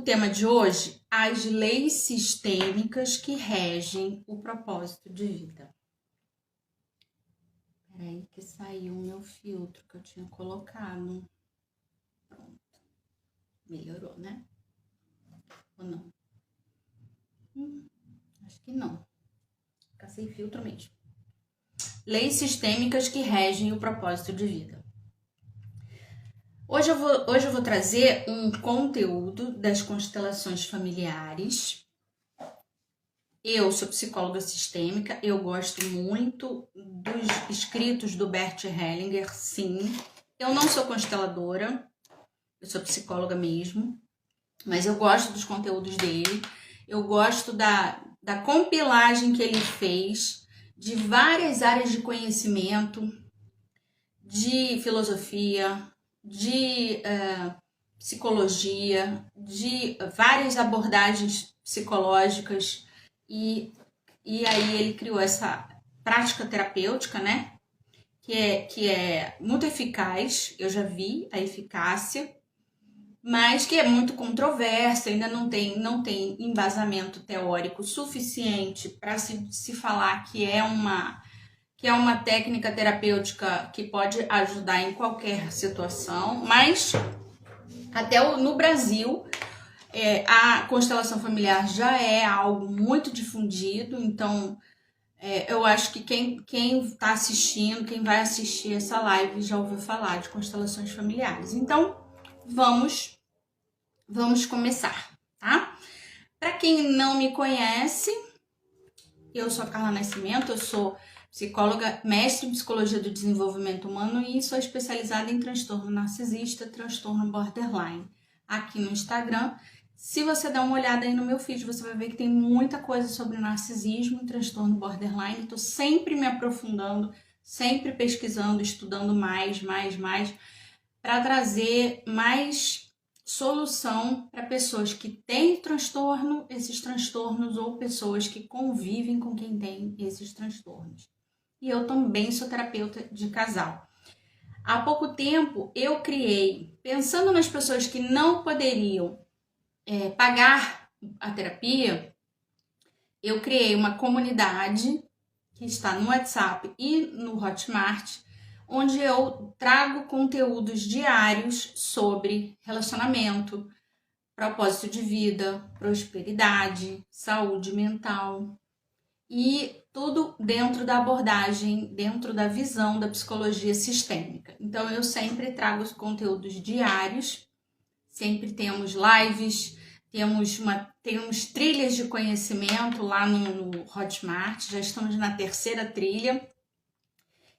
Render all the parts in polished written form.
O tema de hoje, as leis sistêmicas que regem o propósito de vida. Peraí que saiu o meu filtro que eu tinha colocado. Pronto. Melhorou, né? Ou não? Acho que não. Fica sem filtro mesmo. Leis sistêmicas que regem o propósito de vida. Hoje eu vou trazer um conteúdo das constelações familiares. Eu sou psicóloga sistêmica, eu gosto muito dos escritos do Bert Hellinger, sim. Eu não sou consteladora, eu sou psicóloga mesmo, mas eu gosto dos conteúdos dele. Eu gosto da compilagem que ele fez de várias áreas de conhecimento, de filosofia, de psicologia, de várias abordagens psicológicas e aí ele criou essa prática terapêutica, né? Que é muito eficaz, eu já vi a eficácia, mas que é muito controversa, ainda não tem embasamento teórico suficiente para se falar que é uma técnica terapêutica que pode ajudar em qualquer situação, mas até no Brasil a constelação familiar já é algo muito difundido, então eu acho que quem está assistindo, quem vai assistir essa live já ouviu falar de constelações familiares. Então, vamos começar, tá? Para quem não me conhece, eu sou a Carla Nascimento, eu sou psicóloga, mestre em psicologia do desenvolvimento humano e sou especializada em transtorno narcisista, transtorno borderline. Aqui no Instagram, se você der uma olhada aí no meu feed, você vai ver que tem muita coisa sobre narcisismo e transtorno borderline. Estou sempre me aprofundando, sempre pesquisando, estudando mais, para trazer mais solução para pessoas que têm transtorno, esses transtornos, ou pessoas que convivem com quem tem esses transtornos. E eu também sou terapeuta de casal. Há pouco tempo eu criei, pensando nas pessoas que não poderiam pagar a terapia, eu criei uma comunidade que está no WhatsApp e no Hotmart, onde eu trago conteúdos diários sobre relacionamento, propósito de vida, prosperidade, saúde mental e tudo dentro da abordagem, dentro da visão da psicologia sistêmica. Então eu sempre trago os conteúdos diários, sempre temos lives, temos trilhas de conhecimento lá no Hotmart, já estamos na 3ª trilha.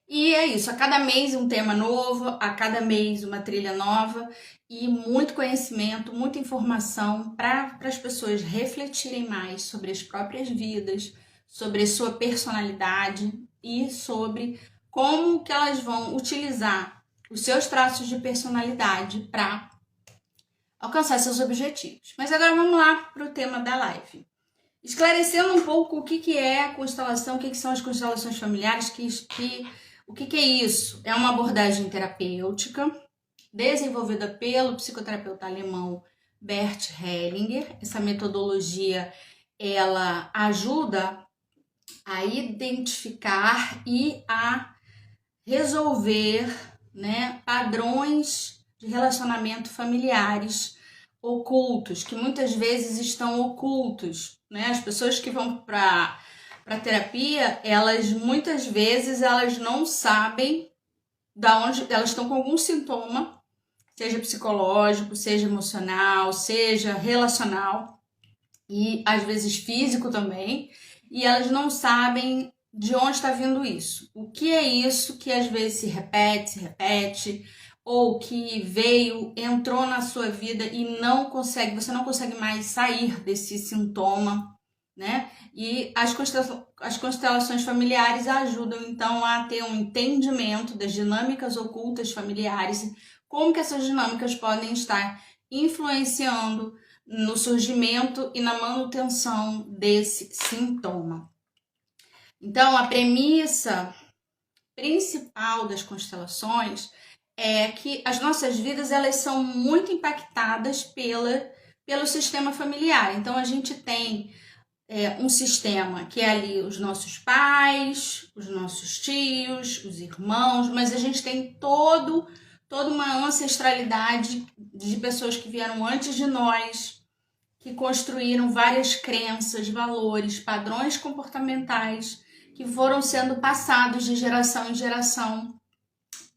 E é isso, a cada mês um tema novo, a cada mês uma trilha nova e muito conhecimento, muita informação para as pessoas refletirem mais sobre as próprias vidas, sobre a sua personalidade e sobre como que elas vão utilizar os seus traços de personalidade para alcançar seus objetivos. Mas agora vamos lá para o tema da live. Esclarecendo um pouco o que é a constelação, o que são as constelações familiares, o que é isso? É uma abordagem terapêutica desenvolvida pelo psicoterapeuta alemão Bert Hellinger. Essa metodologia, ela ajuda a identificar e a resolver, né, padrões de relacionamento familiares ocultos, que muitas vezes estão ocultos, né? As pessoas que vão para terapia, muitas vezes elas não sabem da onde elas estão com algum sintoma, seja psicológico, seja emocional, seja relacional e às vezes físico também, e elas não sabem de onde está vindo isso. O que é isso que às vezes se repete, ou que entrou na sua vida e você não consegue mais sair desse sintoma, né? E as constelações familiares ajudam então a ter um entendimento das dinâmicas ocultas familiares, como que essas dinâmicas podem estar influenciando no surgimento e na manutenção desse sintoma. Então, a premissa principal das constelações é que as nossas vidas elas são muito impactadas pelo sistema familiar. Então, a gente tem um sistema que é ali os nossos pais, os nossos tios, os irmãos, mas a gente tem toda uma ancestralidade de pessoas que vieram antes de nós, que construíram várias crenças, valores, padrões comportamentais que foram sendo passados de geração em geração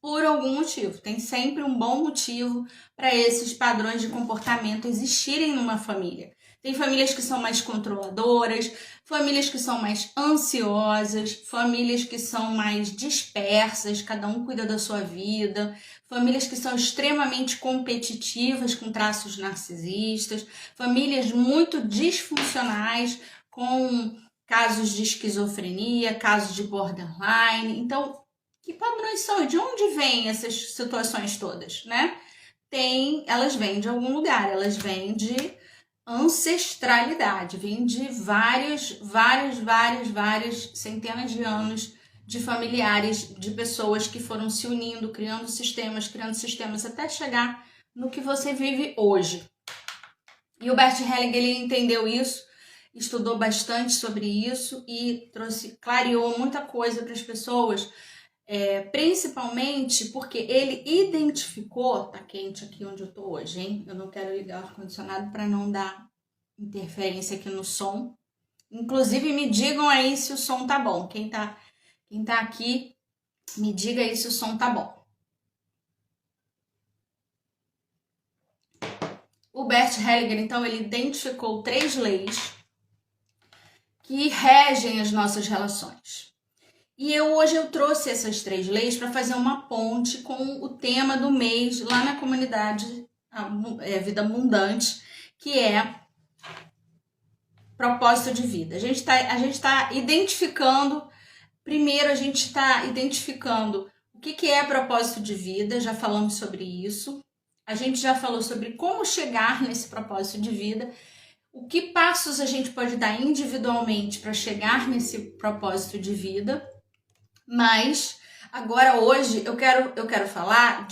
por algum motivo. Tem sempre um bom motivo para esses padrões de comportamento existirem numa família. Tem famílias que são mais controladoras, famílias que são mais ansiosas, famílias que são mais dispersas, cada um cuida da sua vida, famílias que são extremamente competitivas, com traços narcisistas, famílias muito disfuncionais, com casos de esquizofrenia, casos de borderline. Então, que padrões são e de onde vêm essas situações todas, né? Elas vêm de algum lugar, elas vêm de ancestralidade, vêm de várias centenas de anos de familiares, de pessoas que foram se unindo, criando sistemas até chegar no que você vive hoje. E o Bert Hellinger, ele entendeu isso, estudou bastante sobre isso e clareou muita coisa para as pessoas, principalmente porque ele identificou, tá quente aqui onde eu tô hoje, hein? Eu não quero ligar o ar-condicionado para não dar interferência aqui no som. Inclusive, me digam aí se o som tá bom. Quem tá aqui, me diga aí se o som tá bom. O Bert Hellinger, então, ele identificou 3 leis que regem as nossas relações. E hoje eu trouxe essas 3 leis para fazer uma ponte com o tema do mês lá na comunidade Vida Abundante, que é propósito de vida. A gente tá identificando, primeiro a gente está identificando o que é propósito de vida, já falamos sobre isso. A gente já falou sobre como chegar nesse propósito de vida, o que passos a gente pode dar individualmente para chegar nesse propósito de vida. Mas agora hoje eu quero falar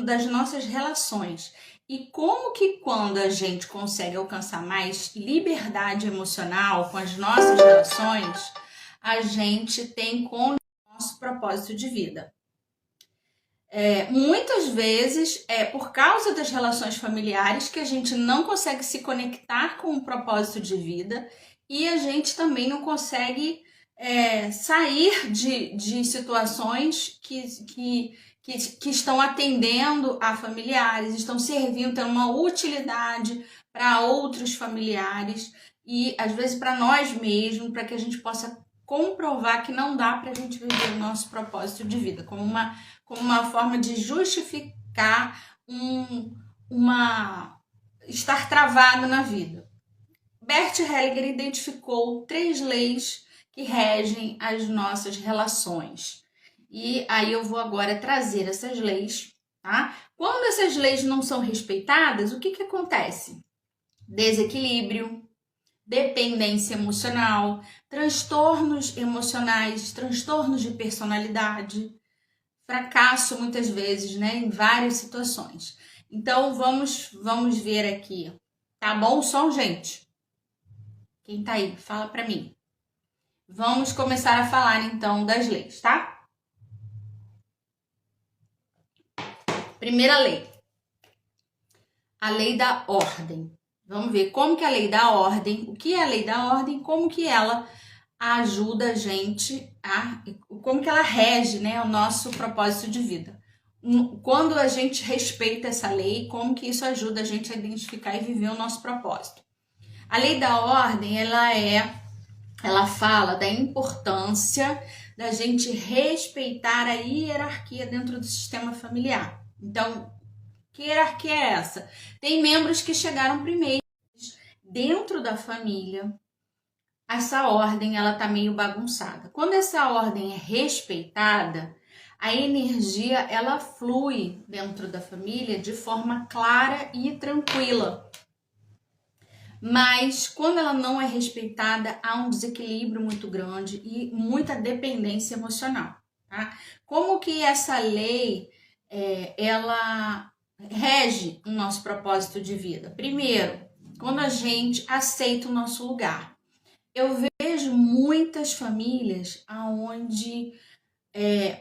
das nossas relações e como que quando a gente consegue alcançar mais liberdade emocional com as nossas relações, a gente tem com o nosso propósito de vida. Muitas vezes é por causa das relações familiares que a gente não consegue se conectar com o propósito de vida e a gente também não consegue sair de situações que estão atendendo a familiares, estão servindo, tendo uma utilidade para outros familiares e às vezes para nós mesmos, para que a gente possa comprovar que não dá para a gente viver o nosso propósito de vida, como uma forma de justificar estar travado na vida. Bert Hellinger identificou 3 leis que regem as nossas relações. E aí eu vou agora trazer essas leis, tá? Quando essas leis não são respeitadas, o que acontece? Desequilíbrio, dependência emocional, transtornos emocionais, transtornos de personalidade, fracasso muitas vezes, né, em várias situações. Então vamos ver aqui. Tá bom o som, gente? Quem tá aí? Fala pra mim. Vamos começar a falar então das leis, tá? Primeira lei. A lei da ordem. Vamos ver como que a lei da ordem, o que é a lei da ordem, como que ela ajuda a gente como que ela rege, né, o nosso propósito de vida. Quando a gente respeita essa lei, como que isso ajuda a gente a identificar e viver o nosso propósito. A lei da ordem, ela fala da importância da gente respeitar a hierarquia dentro do sistema familiar. Então, que hierarquia é essa? Tem membros que chegaram primeiro dentro da família. Essa ordem, ela tá meio bagunçada. Quando essa ordem é respeitada, a energia, ela flui dentro da família de forma clara e tranquila. Mas quando ela não é respeitada, há um desequilíbrio muito grande e muita dependência emocional, tá? Como que essa lei, ela rege o nosso propósito de vida? Primeiro, quando a gente aceita o nosso lugar. Eu vejo muitas famílias onde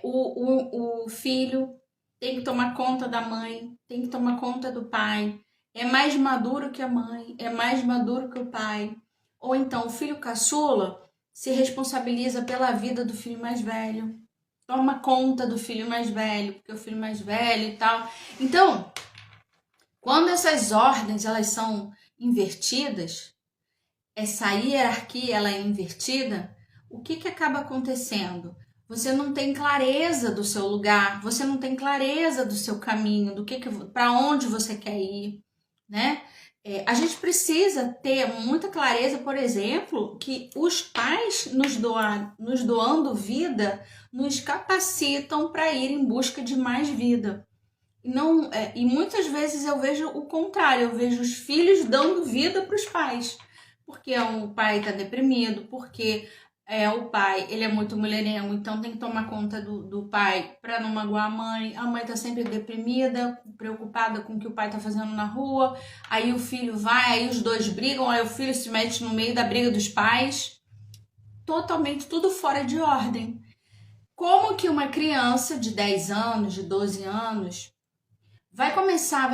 o filho tem que tomar conta da mãe, tem que tomar conta do pai, é mais maduro que a mãe, é mais maduro que o pai. Ou então o filho caçula se responsabiliza pela vida do filho mais velho, toma conta do filho mais velho, porque o filho mais velho e tal. Então, quando essas ordens elas são invertidas, essa hierarquia ela é invertida, o que acaba acontecendo? Você não tem clareza do seu lugar, você não tem clareza do seu caminho, para onde você quer ir, né? A gente precisa ter muita clareza, por exemplo, que os pais nos doando vida nos capacitam para ir em busca de mais vida. Não, e muitas vezes eu vejo o contrário, eu vejo os filhos dando vida para os pais, porque o pai está deprimido, porque o pai ele é muito mulherengo, então tem que tomar conta do pai para não magoar a mãe está sempre deprimida, preocupada com o que o pai está fazendo na rua, aí o filho vai, aí os dois brigam, aí o filho se mete no meio da briga dos pais, totalmente tudo fora de ordem. Como que uma criança de 10 anos, de 12 anos, vai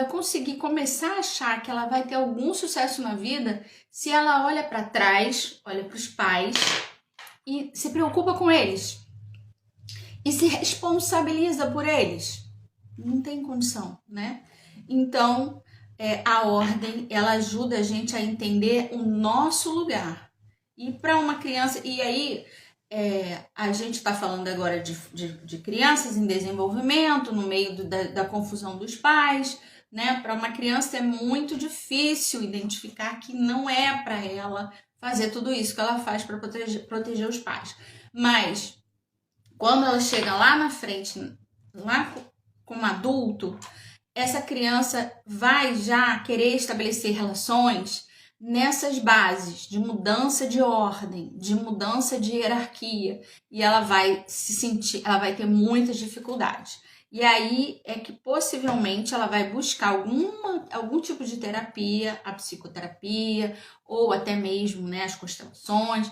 conseguir começar a achar que ela vai ter algum sucesso na vida se ela olha para trás, olha para os pais e se preocupa com eles e se responsabiliza por eles? Não tem condição, né? Então, a ordem, ela ajuda a gente a entender o nosso lugar. E para uma criança, e aí a gente está falando agora de crianças em desenvolvimento, no meio da confusão dos pais, né? Para uma criança é muito difícil identificar que não é para ela fazer tudo isso que ela faz para proteger os pais. Mas quando ela chega lá na frente, lá como adulto, essa criança vai já querer estabelecer relações nessas bases de mudança de ordem, de mudança de hierarquia, e ela vai ela vai ter muitas dificuldades. E aí é que possivelmente ela vai buscar algum tipo de terapia, a psicoterapia, ou até mesmo, né, as constelações,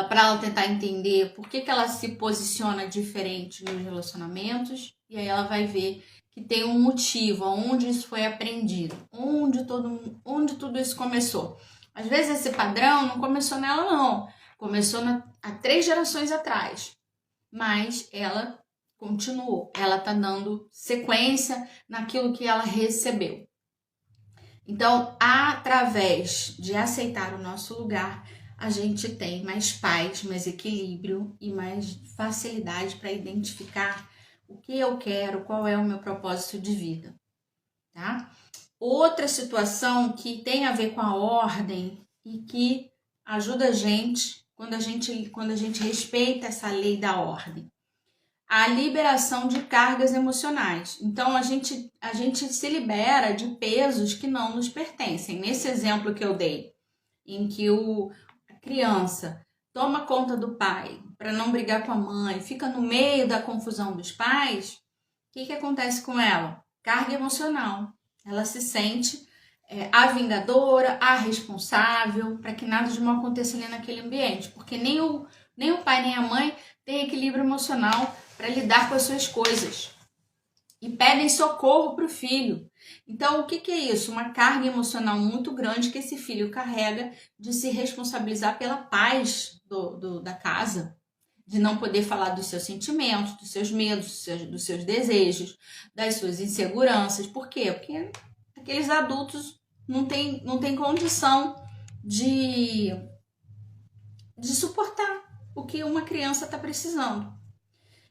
para ela tentar entender por que ela se posiciona diferente nos relacionamentos, e aí ela vai ver que tem um motivo, onde isso foi aprendido, onde tudo isso começou. Às vezes esse padrão não começou nela, não. Começou há 3 gerações atrás. Mas ela continuou. Ela está dando sequência naquilo que ela recebeu. Então, através de aceitar o nosso lugar, a gente tem mais paz, mais equilíbrio e mais facilidade para identificar o que eu quero, qual é o meu propósito de vida, tá? Outra situação que tem a ver com a ordem e que ajuda a gente quando a gente respeita essa lei da ordem, a liberação de cargas emocionais. Então a gente se libera de pesos que não nos pertencem. Nesse exemplo que eu dei, em que a criança toma conta do pai para não brigar com a mãe, fica no meio da confusão dos pais, o que acontece com ela? Carga emocional. Ela se sente a vingadora, a responsável, para que nada de mal aconteça ali naquele ambiente, porque nem o pai nem a mãe têm equilíbrio emocional para lidar com as suas coisas e pedem socorro para o filho. Então, o que é isso? Uma carga emocional muito grande que esse filho carrega de se responsabilizar pela paz da casa, de não poder falar dos seus sentimentos, dos seus medos, dos seus desejos, das suas inseguranças. Por quê? Porque aqueles adultos não têm condição de suportar o que uma criança está precisando.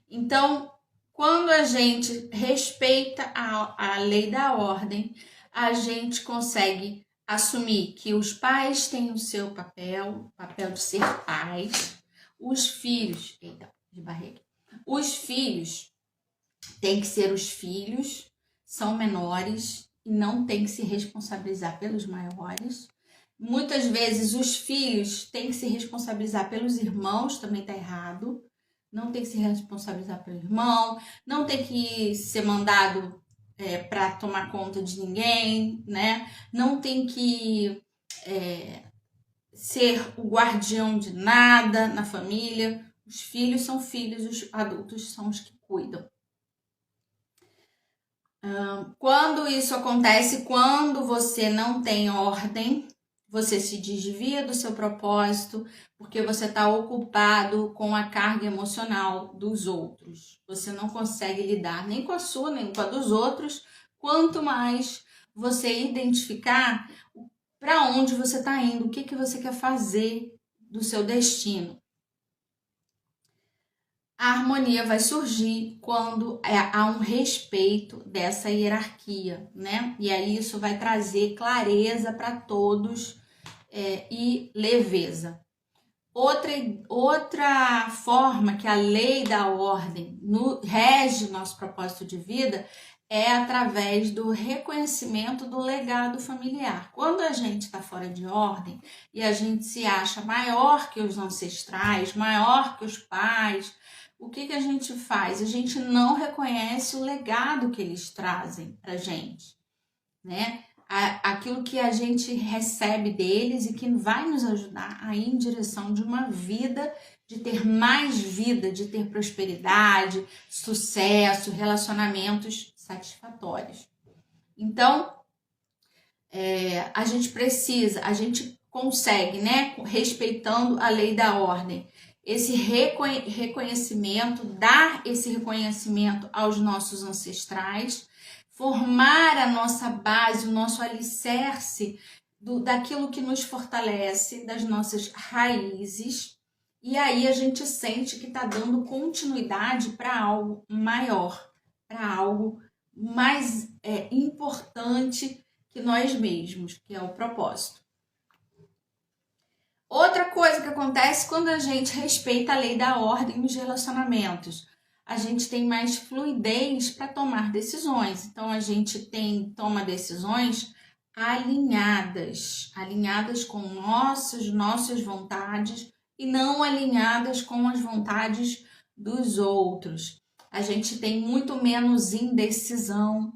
Então, quando a gente respeita a lei da ordem, a gente consegue assumir que os pais têm o seu papel, o papel de ser pais, os filhos, os filhos têm que ser os filhos, são menores e não têm que se responsabilizar pelos maiores. Muitas vezes os filhos têm que se responsabilizar pelos irmãos, também está errado. Não tem que se responsabilizar pelo irmão, não tem que ser mandado para tomar conta de ninguém, né? Não tem que ser o guardião de nada na família. Os filhos são filhos, os adultos são os que cuidam. Quando isso acontece, quando você não tem ordem, você se desvia do seu propósito, porque você está ocupado com a carga emocional dos outros. Você não consegue lidar nem com a sua, nem com a dos outros, quanto mais você identificar para onde você está indo, o que você quer fazer do seu destino. A harmonia vai surgir quando há um respeito dessa hierarquia, né? E aí isso vai trazer clareza para todos e leveza. Outra forma que a lei da ordem rege o nosso propósito de vida é através do reconhecimento do legado familiar. Quando a gente está fora de ordem e a gente se acha maior que os ancestrais, maior que os pais, o que a gente faz? A gente não reconhece o legado que eles trazem para gente, né? Aquilo que a gente recebe deles e que vai nos ajudar a ir em direção de uma vida, de ter mais vida, de ter prosperidade, sucesso, relacionamentos satisfatórios. Então, a gente consegue, né, respeitando a lei da ordem, esse reconhecimento, dar esse reconhecimento aos nossos ancestrais, formar a nossa base, o nosso alicerce daquilo que nos fortalece, das nossas raízes, e aí a gente sente que está dando continuidade para algo maior, para algo mais importante que nós mesmos, que é o propósito. Outra coisa que acontece quando a gente respeita a lei da ordem nos relacionamentos, a gente tem mais fluidez para tomar decisões. Então a gente toma decisões alinhadas com nossas vontades e não alinhadas com as vontades dos outros. A gente tem muito menos indecisão,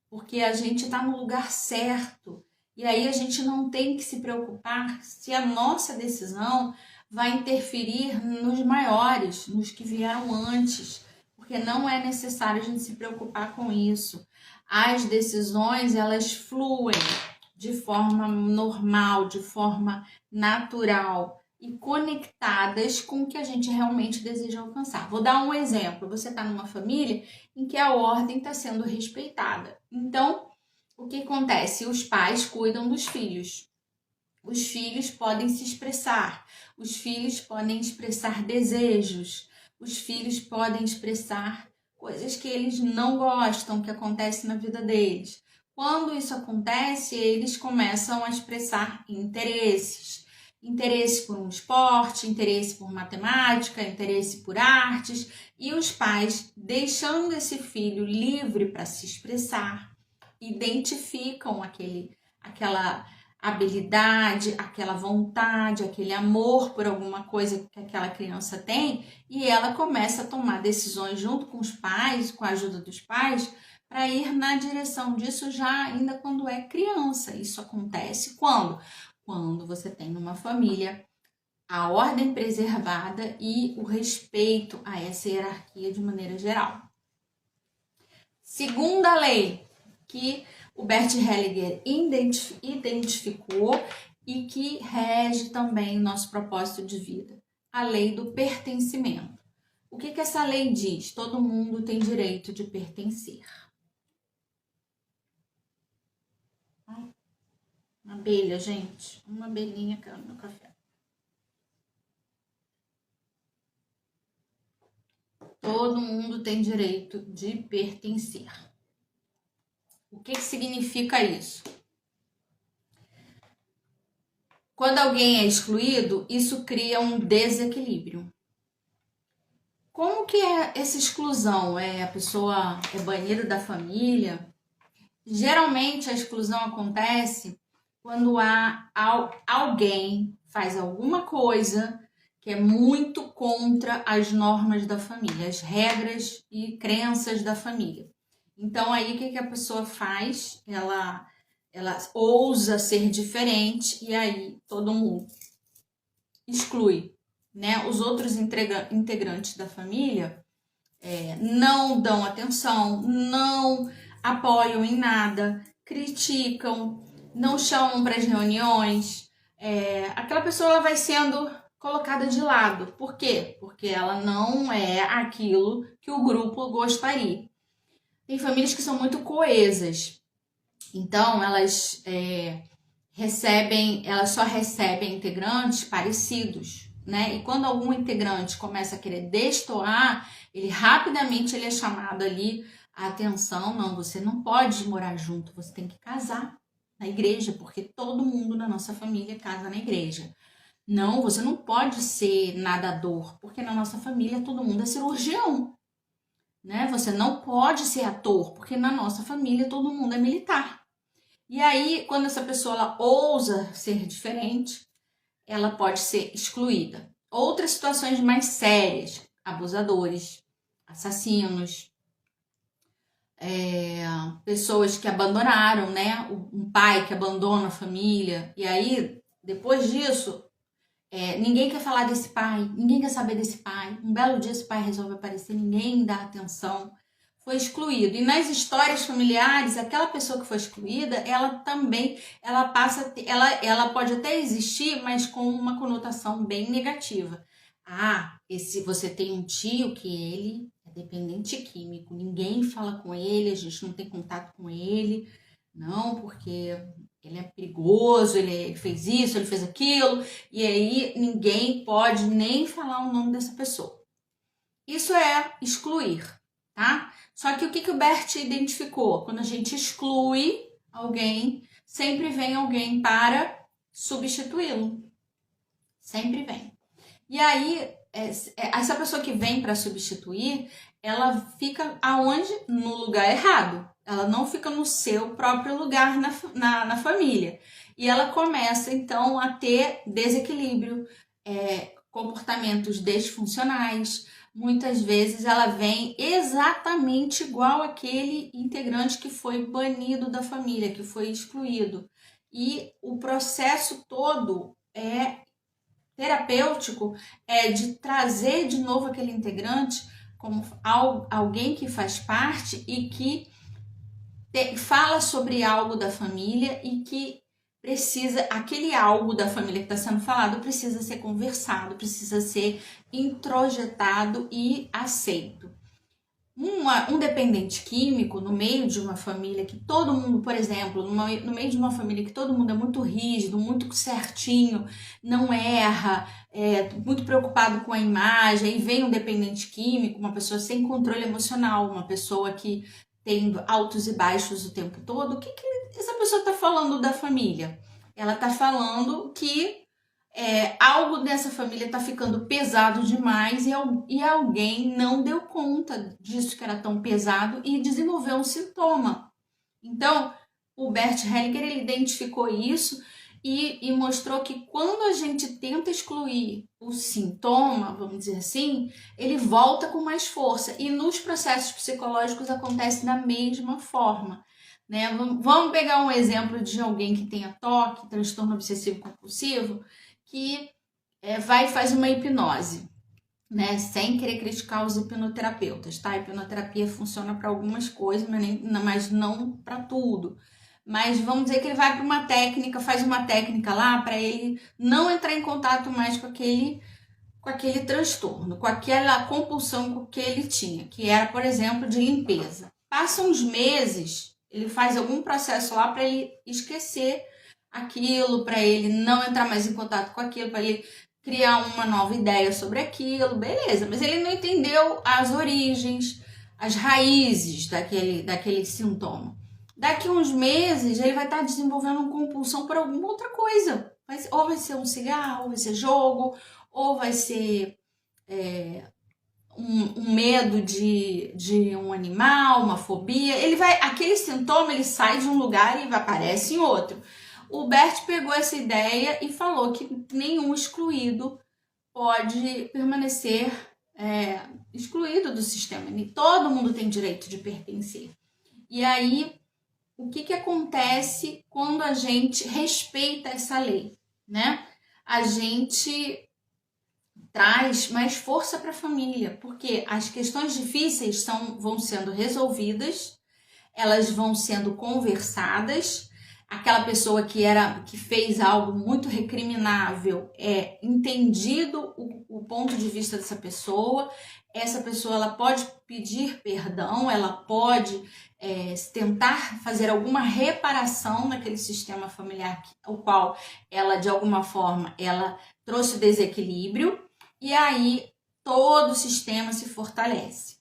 porque a gente está no lugar certo. E aí a gente não tem que se preocupar se a nossa decisão vai interferir nos maiores, nos que vieram antes, porque não é necessário a gente se preocupar com isso. As decisões, elas fluem de forma normal, de forma natural e conectadas com o que a gente realmente deseja alcançar. Vou dar um exemplo. Você está numa família em que a ordem está sendo respeitada. Então, o que acontece? Os pais cuidam dos filhos. Os filhos podem se expressar. Os filhos podem expressar desejos. Os filhos podem expressar coisas que eles não gostam, que acontecem na vida deles. Quando isso acontece, eles começam a expressar interesses. Interesse por um esporte, interesse por matemática, interesse por artes. E os pais, deixando esse filho livre para se expressar, identificam aquela habilidade, aquela vontade, aquele amor por alguma coisa que aquela criança tem, e ela começa a tomar decisões junto com os pais, com a ajuda dos pais, para ir na direção disso já ainda quando é criança. Isso acontece quando você tem numa família a ordem preservada e o respeito a essa hierarquia de maneira geral. Segunda lei que o Bert Hellinger identificou e que rege também o nosso propósito de vida, a lei do pertencimento. O que essa lei diz? Todo mundo tem direito de pertencer. Uma abelha, gente. Uma abelhinha caiu no meu café. Todo mundo tem direito de pertencer. O que significa isso? Quando alguém é excluído, isso cria um desequilíbrio. Como que é essa exclusão? A pessoa é banida da família? Geralmente a exclusão acontece quando alguém faz alguma coisa que é muito contra as normas da família, as regras e crenças da família. Então aí o que a pessoa faz? Ela ousa ser diferente e aí todo mundo exclui, né? Os outros integrantes da família não dão atenção, não apoiam em nada, criticam, não chamam para as reuniões. Aquela pessoa ela vai sendo colocada de lado. Por quê? Porque ela não é aquilo que o grupo gostaria. Tem famílias que são muito coesas, então elas só recebem integrantes parecidos, né? E quando algum integrante começa a querer destoar, ele rapidamente é chamado ali a atenção. Não, você não pode morar junto, você tem que casar na igreja, porque todo mundo na nossa família casa na igreja. Não, você não pode ser nadador, porque na nossa família todo mundo é cirurgião, né? Você não pode ser ator, porque na nossa família todo mundo é militar. E aí, quando essa pessoa ela ousa ser diferente, ela pode ser excluída. Outras situações mais sérias, abusadores, assassinos, pessoas que abandonaram, né? Um pai que abandona a família. E aí, depois disso, ninguém quer falar desse pai, ninguém quer saber desse pai. Um belo dia esse pai resolve aparecer, ninguém dá atenção. Foi excluído. E nas histórias familiares, aquela pessoa que foi excluída, ela também, ela pode até existir, mas com uma conotação bem negativa. Você tem um tio que ele é dependente químico, ninguém fala com ele, a gente não tem contato com ele, não, porque ele é perigoso, ele fez isso, ele fez aquilo, e aí ninguém pode nem falar o nome dessa pessoa. Isso é excluir, tá? Só que o que o Bert identificou? Quando a gente exclui alguém, sempre vem alguém para substituí-lo. Sempre vem. E aí, essa pessoa que vem para substituir, ela fica aonde? No lugar errado. Ela não fica no seu próprio lugar na família. E ela começa, então, a ter desequilíbrio, comportamentos disfuncionais. Muitas vezes ela vem exatamente igual aquele integrante que foi banido da família, que foi excluído. E o processo todo terapêutico é de trazer de novo aquele integrante como alguém que faz parte e que fala sobre algo da família e que aquele algo da família que está sendo falado precisa ser conversado, precisa ser introjetado e aceito. Um dependente químico no meio de uma família que todo mundo, por exemplo, no meio de uma família que todo mundo é muito rígido, muito certinho, não erra, muito preocupado com a imagem, e vem um dependente químico, uma pessoa sem controle emocional, uma pessoa que tem altos e baixos o tempo todo, o que essa pessoa está falando da família? Ela está falando que algo dessa família está ficando pesado demais e alguém não deu conta disso que era tão pesado e desenvolveu um sintoma. Então, o Bert Hellinger ele identificou isso e mostrou que quando a gente tenta excluir o sintoma, vamos dizer assim, ele volta com mais força. E nos processos psicológicos acontece da mesma forma. Né? Vamos pegar um exemplo de alguém que tenha TOC, transtorno obsessivo compulsivo, que vai e faz uma hipnose, né? Sem querer criticar os hipnoterapeutas, tá? A hipnoterapia funciona para algumas coisas, mas não para tudo. Mas vamos dizer que ele vai para uma técnica, faz uma técnica lá para ele não entrar em contato mais com aquele transtorno, com aquela compulsão que ele tinha, que era, por exemplo, de limpeza. Passam uns meses, ele faz algum processo lá para ele esquecer aquilo, para ele não entrar mais em contato com aquilo, para ele criar uma nova ideia sobre aquilo, beleza. Mas ele não entendeu as origens, as raízes daquele sintoma. Daqui uns meses, ele vai estar desenvolvendo uma compulsão por alguma outra coisa. Ou vai ser um cigarro, ou vai ser jogo, ou vai ser um medo de um animal, uma fobia. Aquele sintoma ele sai de um lugar e aparece em outro. O Bert pegou essa ideia e falou que nenhum excluído pode permanecer excluído do sistema. Todo mundo tem direito de pertencer. E aí, o que acontece quando a gente respeita essa lei, né? A gente traz mais força para a família, porque as questões difíceis vão sendo resolvidas, elas vão sendo conversadas. Aquela pessoa que fez algo muito recriminável é entendido o ponto de vista dessa pessoa. Essa pessoa ela pode pedir perdão, ela pode tentar fazer alguma reparação naquele sistema familiar o qual ela de alguma forma ela trouxe desequilíbrio, e aí todo o sistema se fortalece.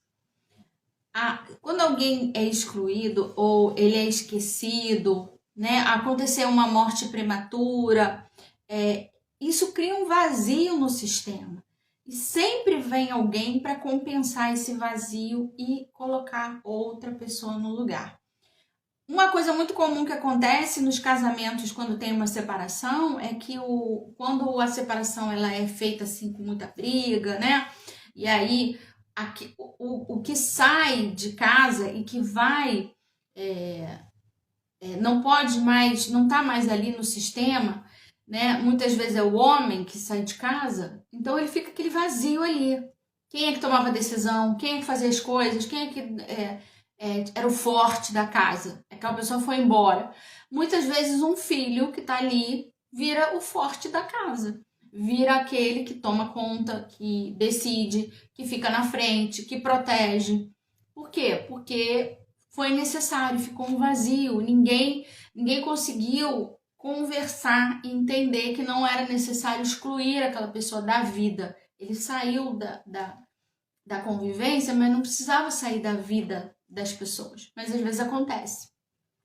Quando alguém é excluído ou ele é esquecido, né, aconteceu uma morte prematura, isso cria um vazio no sistema. E sempre vem alguém para compensar esse vazio e colocar outra pessoa no lugar. Uma coisa muito comum que acontece nos casamentos quando tem uma separação é que quando a separação ela é feita assim com muita briga, né? E aí o que sai de casa e que vai não pode mais, não está mais ali no sistema, né? Muitas vezes é o homem que sai de casa, então ele fica aquele vazio ali. Quem é que tomava a decisão? Quem é que fazia as coisas? Quem é que era o forte da casa? Aquela pessoa foi embora. Muitas vezes um filho que está ali vira o forte da casa. Vira aquele que toma conta, que decide, que fica na frente, que protege. Por quê? Porque foi necessário, ficou um vazio. Ninguém conseguiu conversar e entender que não era necessário excluir aquela pessoa da vida. Ele saiu da convivência, mas não precisava sair da vida das pessoas. Mas às vezes acontece.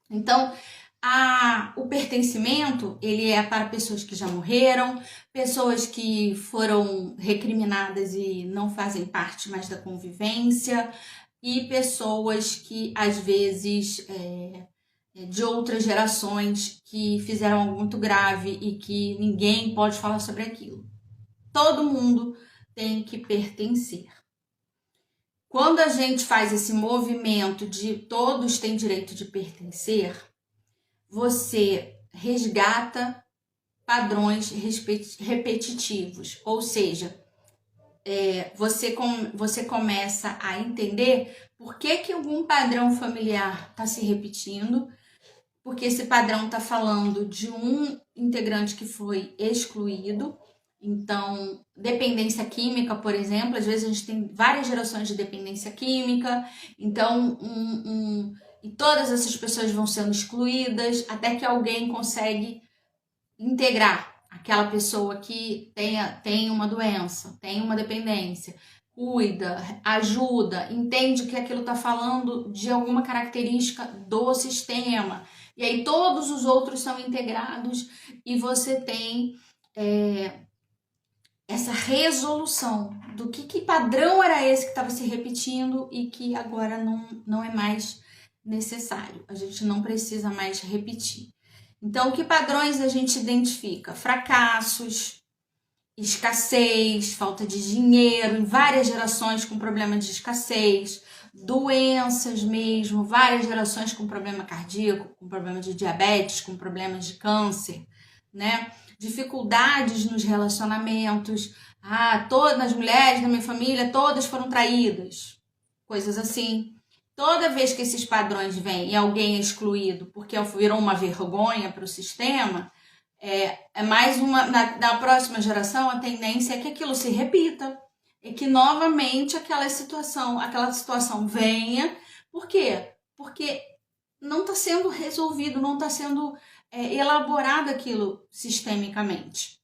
Então, o pertencimento, ele é para pessoas que já morreram, pessoas que foram recriminadas e não fazem parte mais da convivência, e pessoas que, às vezes, de outras gerações que fizeram algo muito grave e que ninguém pode falar sobre aquilo. Todo mundo tem que pertencer. Quando a gente faz esse movimento de todos têm direito de pertencer, você resgata padrões repetitivos, ou seja, você começa a entender por que algum padrão familiar está se repetindo, porque esse padrão está falando de um integrante que foi excluído. Então, dependência química, por exemplo, às vezes a gente tem várias gerações de dependência química, então e todas essas pessoas vão sendo excluídas até que alguém consegue integrar aquela pessoa que tem uma doença, tem uma dependência, cuida, ajuda, entende que aquilo está falando de alguma característica do sistema. E aí todos os outros são integrados e você tem essa resolução do que padrão era esse que estava se repetindo e que agora não é mais necessário. A gente não precisa mais repetir. Então, que padrões a gente identifica? Fracassos, escassez, falta de dinheiro, em várias gerações com problema de escassez, doenças mesmo, várias gerações com problema cardíaco, com problema de diabetes, com problemas de câncer, né? Dificuldades nos relacionamentos. Todas as mulheres da minha família, todas foram traídas. Coisas assim. Toda vez que esses padrões vêm e alguém é excluído porque virou uma vergonha para o sistema, é mais uma. Da próxima geração, a tendência é que aquilo se repita. É que novamente aquela situação venha. Por quê? Porque não está sendo resolvido, não está sendo elaborado aquilo sistemicamente.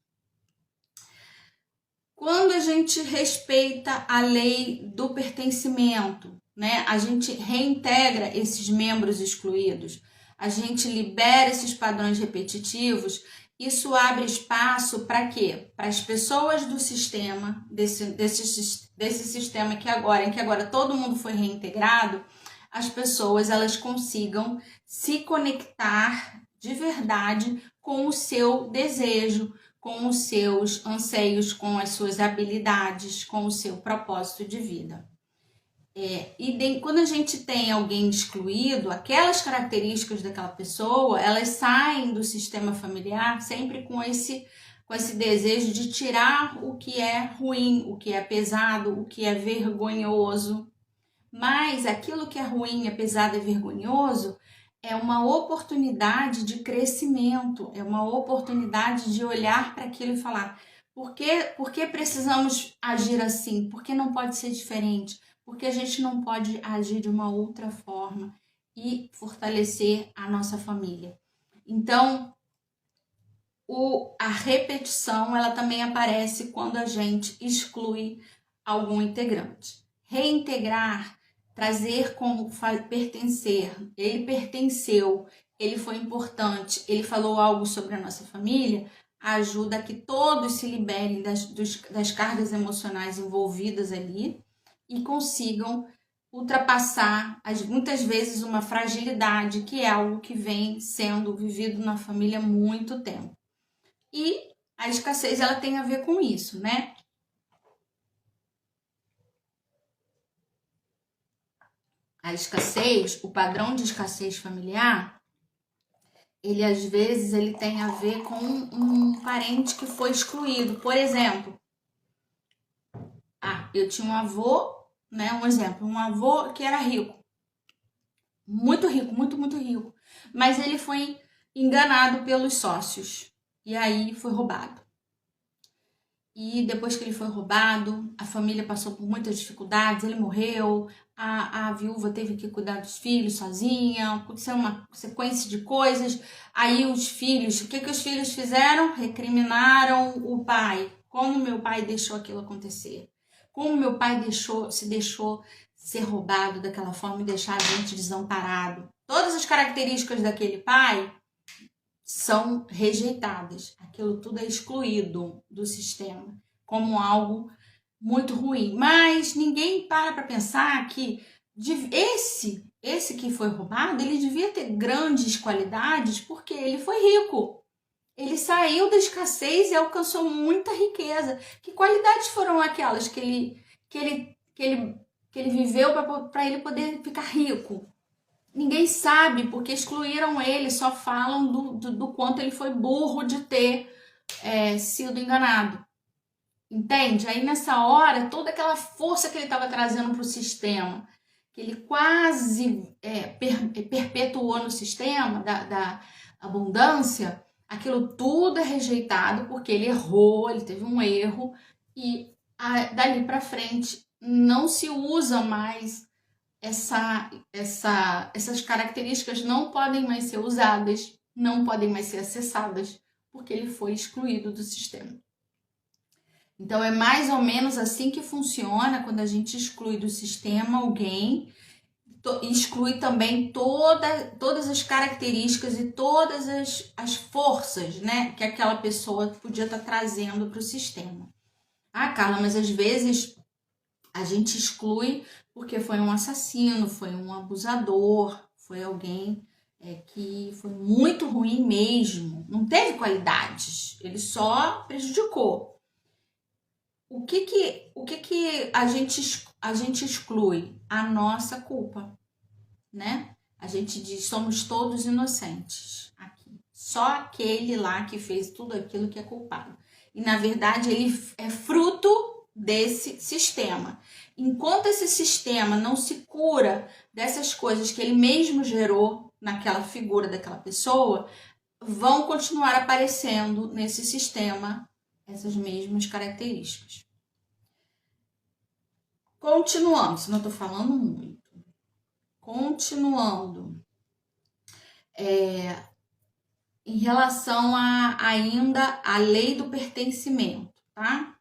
Quando a gente respeita a lei do pertencimento, né, a gente reintegra esses membros excluídos, a gente libera esses padrões repetitivos, isso abre espaço para quê? Para as pessoas do sistema, desse sistema em que agora todo mundo foi reintegrado, as pessoas elas consigam se conectar de verdade com o seu desejo, com os seus anseios, com as suas habilidades, com o seu propósito de vida. Quando a gente tem alguém excluído, aquelas características daquela pessoa, elas saem do sistema familiar sempre com esse desejo de tirar o que é ruim, o que é pesado, o que é vergonhoso. Mas aquilo que é ruim, é pesado e vergonhoso é uma oportunidade de crescimento, é uma oportunidade de olhar para aquilo e falar: por que precisamos agir assim? Por que não pode ser diferente? Porque a gente não pode agir de uma outra forma e fortalecer a nossa família. Então, a repetição, ela também aparece quando a gente exclui algum integrante. Reintegrar, trazer como pertencer. Ele pertenceu, ele foi importante, ele falou algo sobre a nossa família, ajuda a que todos se liberem das cargas emocionais envolvidas ali e consigam ultrapassar muitas vezes uma fragilidade, que é algo que vem sendo vivido na família há muito tempo. E a escassez, ela tem a ver com isso, né? A escassez, o padrão de escassez familiar, ele às vezes ele tem a ver com um parente que foi excluído. Por exemplo, eu tinha um avô, né? Um exemplo, um avô que era rico. Muito rico, muito, muito rico. Mas ele foi enganado pelos sócios. E aí foi roubado. E depois que ele foi roubado, a família passou por muitas dificuldades, ele morreu, a viúva teve que cuidar dos filhos sozinha, aconteceu uma sequência de coisas. Aí os filhos, o que os filhos fizeram? Recriminaram o pai. Como meu pai deixou aquilo acontecer? Como meu pai se deixou ser roubado daquela forma e deixar a gente desamparado? Todas as características daquele pai são rejeitadas. Aquilo tudo é excluído do sistema como algo muito ruim. Mas ninguém para pensar que esse que foi roubado, ele devia ter grandes qualidades porque ele foi rico. Ele saiu da escassez e alcançou muita riqueza. Que qualidades foram aquelas que ele viveu para ele poder ficar rico? Ninguém sabe, porque excluíram ele, só falam do quanto ele foi burro de ter sido enganado. Entende? Aí nessa hora, toda aquela força que ele estava trazendo para o sistema, que ele quase perpetuou no sistema da abundância, aquilo tudo é rejeitado porque ele errou, ele teve um erro e dali para frente não se usa mais essas características, não podem mais ser usadas, não podem mais ser acessadas, porque ele foi excluído do sistema. Então é mais ou menos assim que funciona quando a gente exclui do sistema alguém, exclui também todas as características e todas as forças, né, que aquela pessoa podia estar trazendo para o sistema. Carla, mas às vezes a gente exclui porque foi um assassino, foi um abusador, foi alguém que foi muito ruim mesmo, não teve qualidades, ele só prejudicou. O que a gente exclui? A nossa culpa, né? A gente diz, somos todos inocentes aqui. Só aquele lá que fez tudo aquilo que é culpado. E na verdade ele é fruto desse sistema. Enquanto esse sistema não se cura dessas coisas que ele mesmo gerou naquela figura daquela pessoa, vão continuar aparecendo nesse sistema essas mesmas características. Continuando, senão eu tô falando muito. Continuando. Em relação ainda à lei do pertencimento, tá?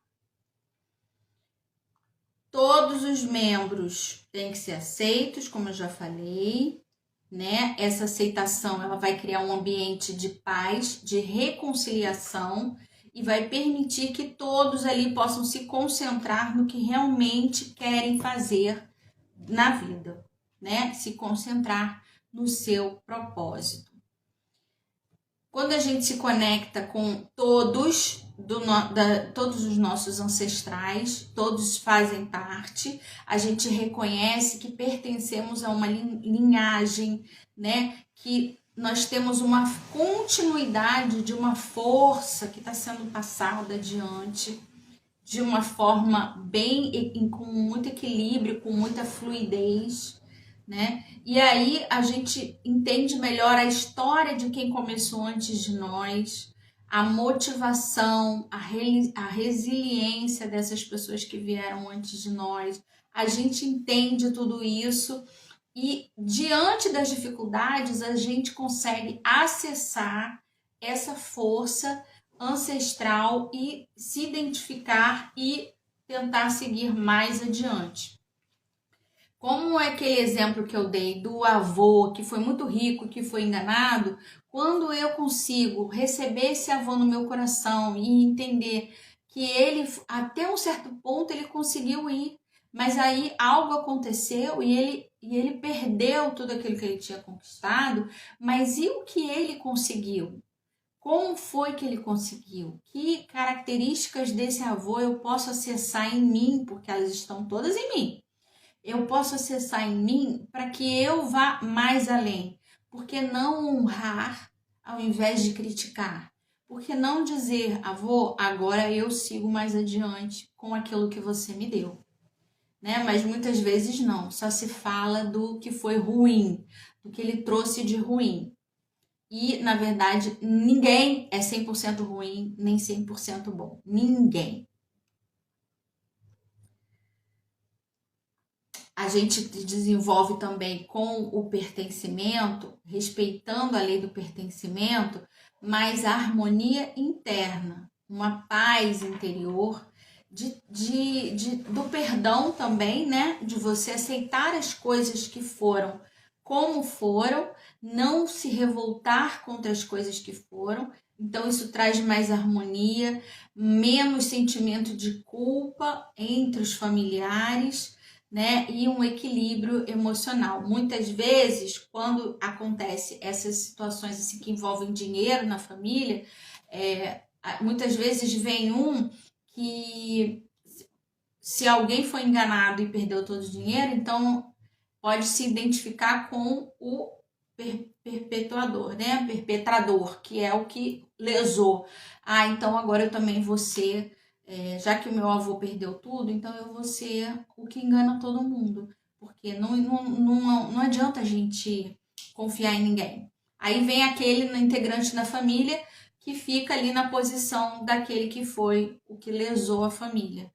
Todos os membros têm que ser aceitos, como eu já falei, né? Essa aceitação, ela vai criar um ambiente de paz, de reconciliação e vai permitir que todos ali possam se concentrar no que realmente querem fazer na vida, né? Se concentrar no seu propósito. Quando a gente se conecta com todos, todos os nossos ancestrais, todos fazem parte, a gente reconhece que pertencemos a uma linhagem, né? Que nós temos uma continuidade de uma força que está sendo passada adiante de uma forma com muito equilíbrio, com muita fluidez, né? E aí a gente entende melhor a história de quem começou antes de nós, a motivação, a resiliência dessas pessoas que vieram antes de nós. A gente entende tudo isso e, diante das dificuldades, a gente consegue acessar essa força ancestral e se identificar e tentar seguir mais adiante. Como é aquele exemplo que eu dei do avô que foi muito rico, que foi enganado, quando eu consigo receber esse avô no meu coração e entender que ele, até um certo ponto, ele conseguiu ir, mas aí algo aconteceu e ele perdeu tudo aquilo que ele tinha conquistado, mas e o que ele conseguiu? Como foi que ele conseguiu? Que características desse avô eu posso acessar em mim, porque elas estão todas em mim. Eu posso acessar em mim para que eu vá mais além. Por que não honrar ao invés de criticar? Por que não dizer, avô, agora eu sigo mais adiante com aquilo que você me deu? Né? Mas muitas vezes não, só se fala do que foi ruim, do que ele trouxe de ruim. E, na verdade, ninguém é 100% ruim, nem 100% bom. Ninguém. A gente desenvolve também com o pertencimento, respeitando a lei do pertencimento, mas a harmonia interna, uma paz interior, do perdão também, né? De você aceitar as coisas que foram como foram, não se revoltar contra as coisas que foram. Então isso traz mais harmonia, menos sentimento de culpa entre os familiares, né? E um equilíbrio emocional. Muitas vezes, quando acontece essas situações assim, que envolvem dinheiro na família, muitas vezes vem que se alguém foi enganado e perdeu todo o dinheiro, então pode se identificar com o perpetuador, né? Perpetrador, que é o que lesou. Então agora eu também vou ser, já que o meu avô perdeu tudo, então eu vou ser o que engana todo mundo. Porque não adianta a gente confiar em ninguém. Aí vem aquele integrante da família que fica ali na posição daquele que foi o que lesou a família.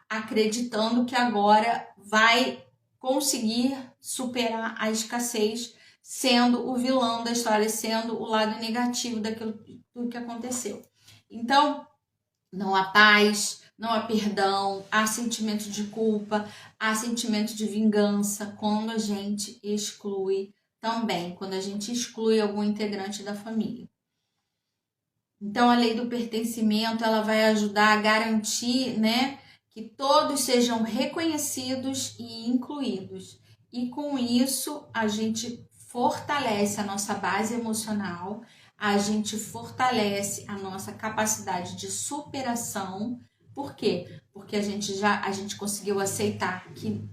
Acreditando que agora vai conseguir superar a escassez, sendo o vilão da história, sendo o lado negativo daquilo tudo que aconteceu. Então, não há paz, não há perdão, há sentimento de culpa, há sentimento de vingança quando a gente exclui também, quando a gente exclui algum integrante da família. Então, a lei do pertencimento, ela vai ajudar a garantir, né, que todos sejam reconhecidos e incluídos. E com isso, a gente fortalece a nossa base emocional, a gente fortalece a nossa capacidade de superação. Por quê? Porque a gente conseguiu aceitar que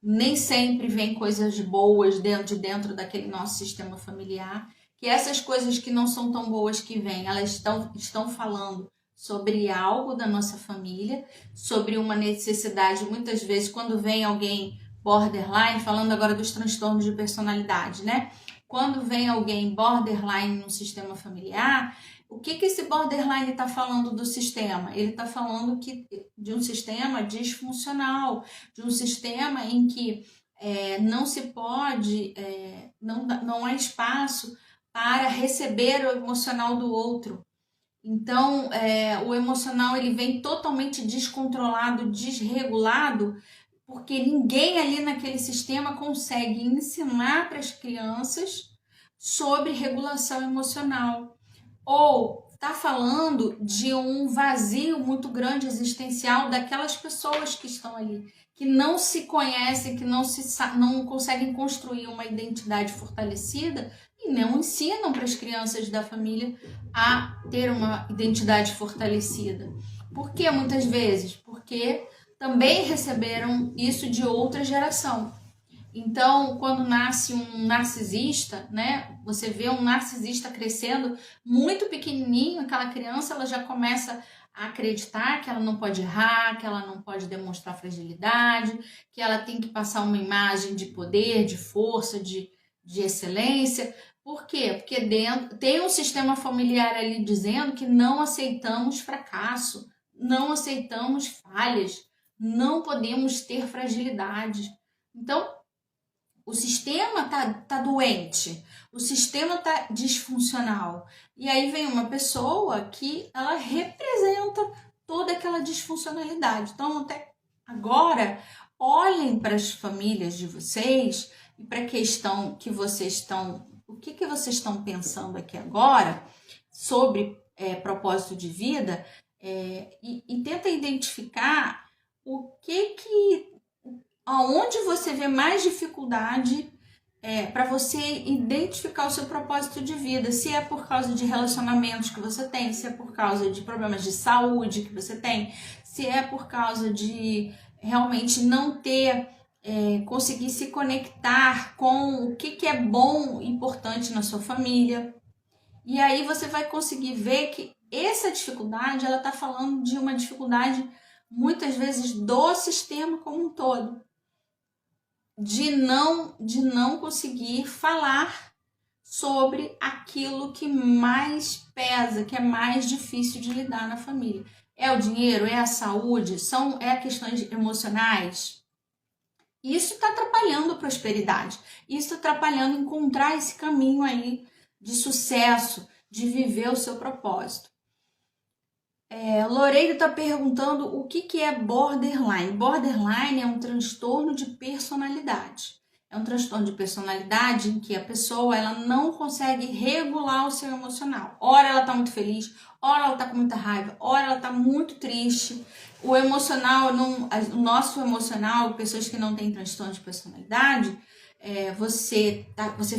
nem sempre vem coisas boas dentro daquele nosso sistema familiar, que essas coisas que não são tão boas que vêm, elas estão falando sobre algo da nossa família, sobre uma necessidade. Muitas vezes, quando vem alguém borderline, falando agora dos transtornos de personalidade, né? Quando vem alguém borderline no sistema familiar, o que esse borderline está falando do sistema? Ele está falando de um sistema disfuncional, de um sistema em que não se pode, não há espaço para receber o emocional do outro. Então, o emocional ele vem totalmente descontrolado, desregulado, porque ninguém ali naquele sistema consegue ensinar para as crianças sobre regulação emocional. Ou está falando de um vazio muito grande existencial daquelas pessoas que estão ali, que não se conhecem, que não conseguem construir uma identidade fortalecida e não ensinam para as crianças da família a ter uma identidade fortalecida. Por que muitas vezes? Porque também receberam isso de outra geração. Então, quando nasce um narcisista, né? Você vê um narcisista crescendo muito pequenininho, aquela criança ela já começa a acreditar que ela não pode errar, que ela não pode demonstrar fragilidade, que ela tem que passar uma imagem de poder, de força, de excelência. Por quê? Porque dentro tem um sistema familiar ali dizendo que não aceitamos fracasso, não aceitamos falhas, não podemos ter fragilidade. Então, o sistema tá doente, o sistema tá disfuncional. E aí vem uma pessoa que ela representa toda aquela disfuncionalidade. Então, até agora, olhem para as famílias de vocês e para a questão que vocês estão... O que vocês estão pensando aqui agora sobre propósito de vida e tenta identificar o que aonde você vê mais dificuldade para você identificar o seu propósito de vida, se é por causa de relacionamentos que você tem, se é por causa de problemas de saúde que você tem, se é por causa de realmente não ter, conseguir se conectar com o que é bom e importante na sua família. E aí você vai conseguir ver que essa dificuldade, ela está falando de uma dificuldade muitas vezes do sistema como um todo. De não conseguir falar sobre aquilo que mais pesa, que é mais difícil de lidar na família. É o dinheiro, é a saúde, é questões emocionais. Isso está atrapalhando a prosperidade. Isso está atrapalhando encontrar esse caminho aí de sucesso, de viver o seu propósito. Loureiro está perguntando o que é borderline. Borderline é um transtorno de personalidade. É um transtorno de personalidade em que a pessoa ela não consegue regular o seu emocional. Ora ela está muito feliz, ora ela está com muita raiva, ora ela está muito triste. O emocional, o nosso emocional, pessoas que não têm transtorno de personalidade, você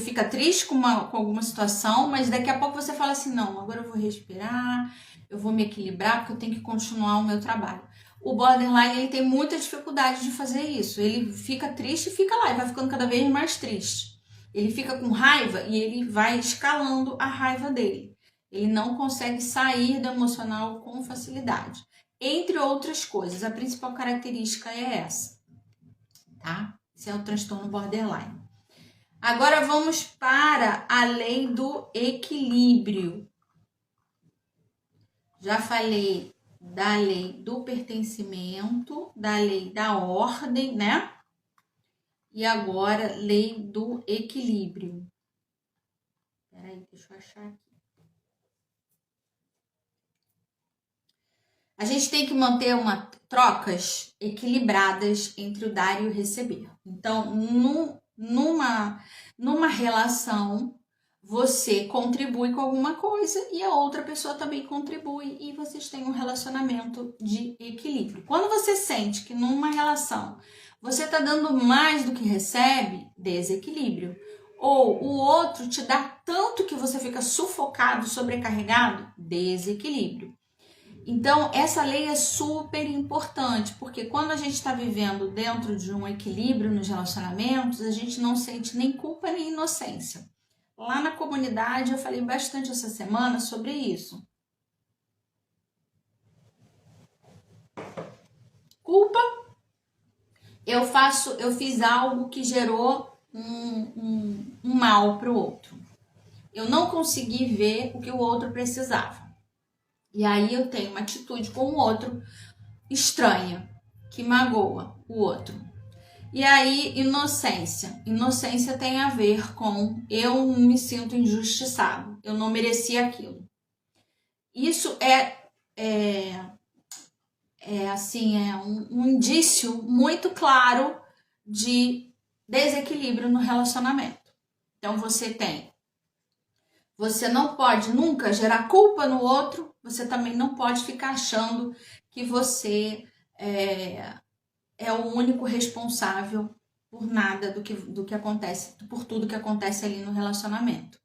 fica triste com alguma situação, mas daqui a pouco você fala assim, não, agora eu vou respirar, eu vou me equilibrar porque eu tenho que continuar o meu trabalho. O borderline ele tem muita dificuldade de fazer isso. Ele fica triste e fica lá, ele vai ficando cada vez mais triste. Ele fica com raiva e ele vai escalando a raiva dele. Ele não consegue sair do emocional com facilidade. Entre outras coisas, a principal característica é essa, tá? Esse é o transtorno borderline. Agora vamos para a lei do equilíbrio. Já falei da lei do pertencimento, da lei da ordem, né? E agora, lei do equilíbrio. Peraí, deixa eu achar aqui. A gente tem que manter trocas equilibradas entre o dar e o receber. Então, numa relação, você contribui com alguma coisa e a outra pessoa também contribui e vocês têm um relacionamento de equilíbrio. Quando você sente que numa relação você está dando mais do que recebe, desequilíbrio. Ou o outro te dá tanto que você fica sufocado, sobrecarregado, desequilíbrio. Então, essa lei é super importante, porque quando a gente está vivendo dentro de um equilíbrio nos relacionamentos, a gente não sente nem culpa nem inocência. Lá na comunidade eu falei bastante essa semana sobre isso. Culpa, eu fiz algo que gerou um mal para o outro. Eu não consegui ver o que o outro precisava. E aí eu tenho uma atitude com o outro estranha, que magoa o outro. E aí, inocência. Inocência tem a ver com eu me sinto injustiçado, eu não merecia aquilo. Isso é um indício muito claro de desequilíbrio no relacionamento. Então, você não pode nunca gerar culpa no outro, você também não pode ficar achando que você é o único responsável por nada do que acontece, por tudo que acontece ali no relacionamento.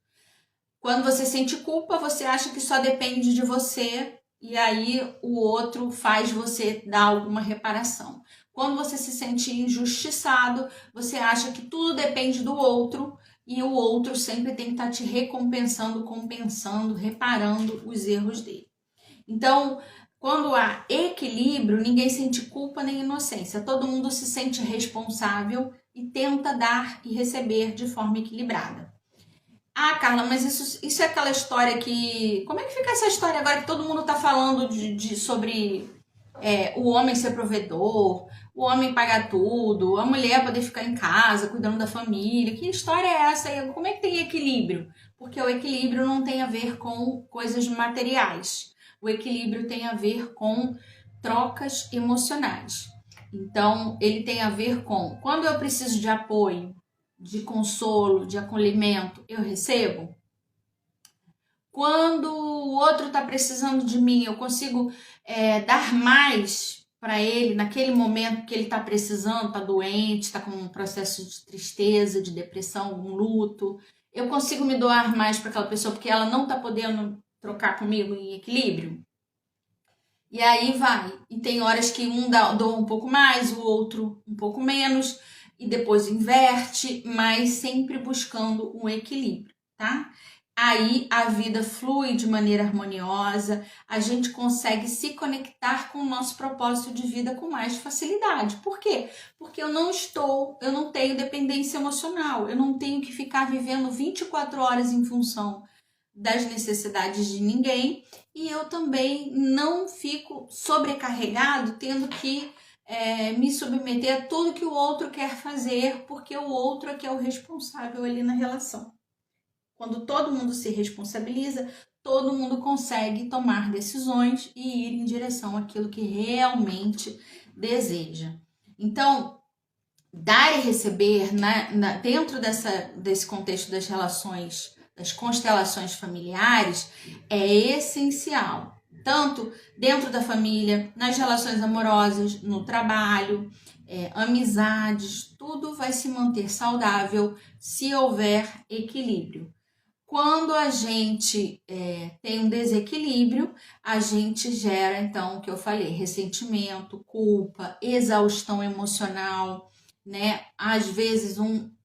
Quando você sente culpa, você acha que só depende de você e aí o outro faz você dar alguma reparação. Quando você se sente injustiçado, você acha que tudo depende do outro e o outro sempre tem que estar te recompensando, compensando, reparando os erros dele. Então, quando há equilíbrio, ninguém sente culpa nem inocência. Todo mundo se sente responsável e tenta dar e receber de forma equilibrada. Ah, Carla, mas isso é aquela história que... Como é que fica essa história agora que todo mundo tá falando sobre o homem ser provedor, o homem pagar tudo, a mulher poder ficar em casa cuidando da família? Que história é essa aí? Como é que tem equilíbrio? Porque o equilíbrio não tem a ver com coisas materiais. O equilíbrio tem a ver com trocas emocionais. Então, ele tem a ver com quando eu preciso de apoio, de consolo, de acolhimento, eu recebo. Quando o outro está precisando de mim, eu consigo dar mais para ele naquele momento que ele está precisando, está doente, está com um processo de tristeza, de depressão, um luto. Eu consigo me doar mais para aquela pessoa porque ela não está podendo trocar comigo em equilíbrio. E aí vai. E tem horas que um doa um pouco mais, o outro um pouco menos, e depois inverte, mas sempre buscando um equilíbrio, tá? Aí a vida flui de maneira harmoniosa, a gente consegue se conectar com o nosso propósito de vida com mais facilidade. Por quê? Porque eu não tenho dependência emocional, eu não tenho que ficar vivendo 24 horas em função das necessidades de ninguém e eu também não fico sobrecarregado tendo que me submeter a tudo que o outro quer fazer porque o outro é que é o responsável ali na relação. Quando todo mundo se responsabiliza, todo mundo consegue tomar decisões e ir em direção àquilo que realmente deseja. Então, dar e receber dentro desse contexto das relações, das constelações familiares, é essencial. Tanto dentro da família, nas relações amorosas, no trabalho, amizades, tudo vai se manter saudável se houver equilíbrio. Quando a gente tem um desequilíbrio, a gente gera, então, o que eu falei, ressentimento, culpa, exaustão emocional, né? Às vezes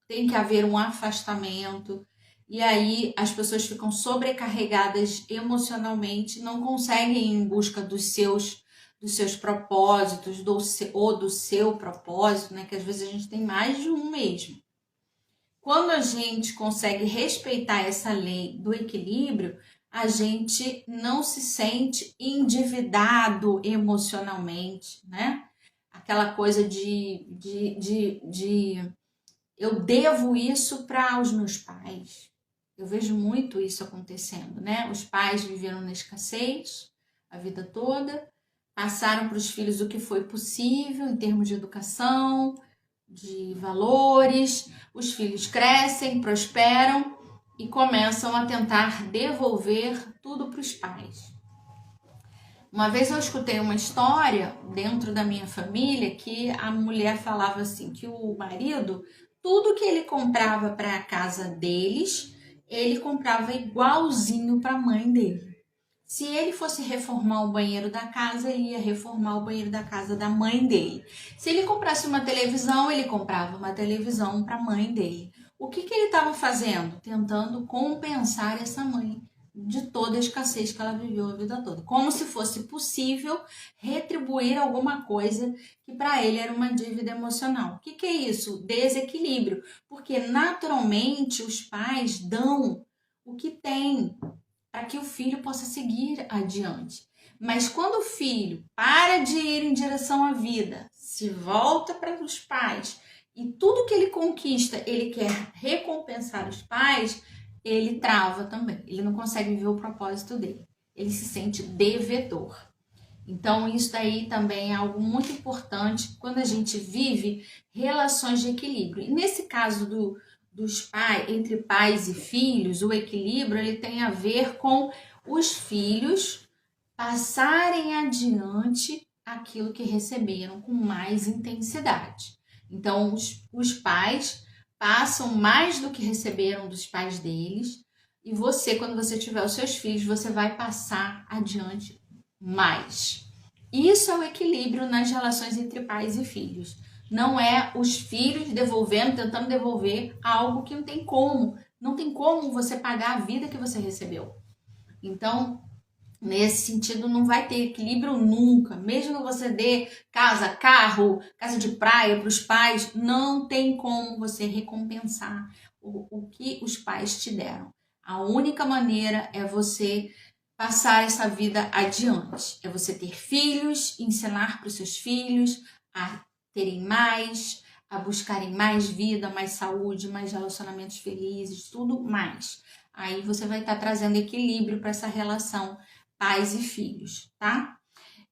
tem que haver um afastamento e aí as pessoas ficam sobrecarregadas emocionalmente, não conseguem ir em busca dos seus propósitos ou do seu propósito, né? Que às vezes a gente tem mais de um mesmo. Quando a gente consegue respeitar essa lei do equilíbrio, a gente não se sente endividado emocionalmente, né? Aquela coisa de eu devo isso para os meus pais. Eu vejo muito isso acontecendo, né? Os pais viveram na escassez a vida toda, passaram para os filhos o que foi possível em termos de educação, de valores, os filhos crescem, prosperam e começam a tentar devolver tudo para os pais. Uma vez eu escutei uma história dentro da minha família que a mulher falava assim, que o marido, tudo que ele comprava para a casa deles, ele comprava igualzinho para a mãe dele. Se ele fosse reformar o banheiro da casa, ele ia reformar o banheiro da casa da mãe dele. Se ele comprasse uma televisão, ele comprava uma televisão para a mãe dele. O que ele estava fazendo? Tentando compensar essa mãe de toda a escassez que ela viveu a vida toda. Como se fosse possível retribuir alguma coisa que para ele era uma dívida emocional. O que é isso? Desequilíbrio. Porque naturalmente os pais dão o que têm para que o filho possa seguir adiante. Mas quando o filho para de ir em direção à vida, se volta para os pais e tudo que ele conquista, ele quer recompensar os pais, ele trava também. Ele não consegue viver o propósito dele. Ele se sente devedor. Então, isso daí também é algo muito importante quando a gente vive relações de equilíbrio. E nesse caso dos pais, entre pais e filhos, o equilíbrio ele tem a ver com os filhos passarem adiante aquilo que receberam com mais intensidade. Então, os pais passam mais do que receberam dos pais deles, E você, quando você tiver os seus filhos, você vai passar adiante mais. Isso é o equilíbrio nas relações entre pais e filhos. Não é os filhos devolvendo, tentando devolver algo que não tem como. Não tem como você pagar a vida que você recebeu. Então, nesse sentido, não vai ter equilíbrio nunca. Mesmo que você dê casa, carro, casa de praia para os pais, não tem como você recompensar o que os pais te deram. A única maneira é você passar essa vida adiante. É você ter filhos, ensinar para os seus filhos a terem mais, a buscarem mais vida, mais saúde, mais relacionamentos felizes, tudo mais. Aí você vai estar trazendo equilíbrio para essa relação pais e filhos, tá?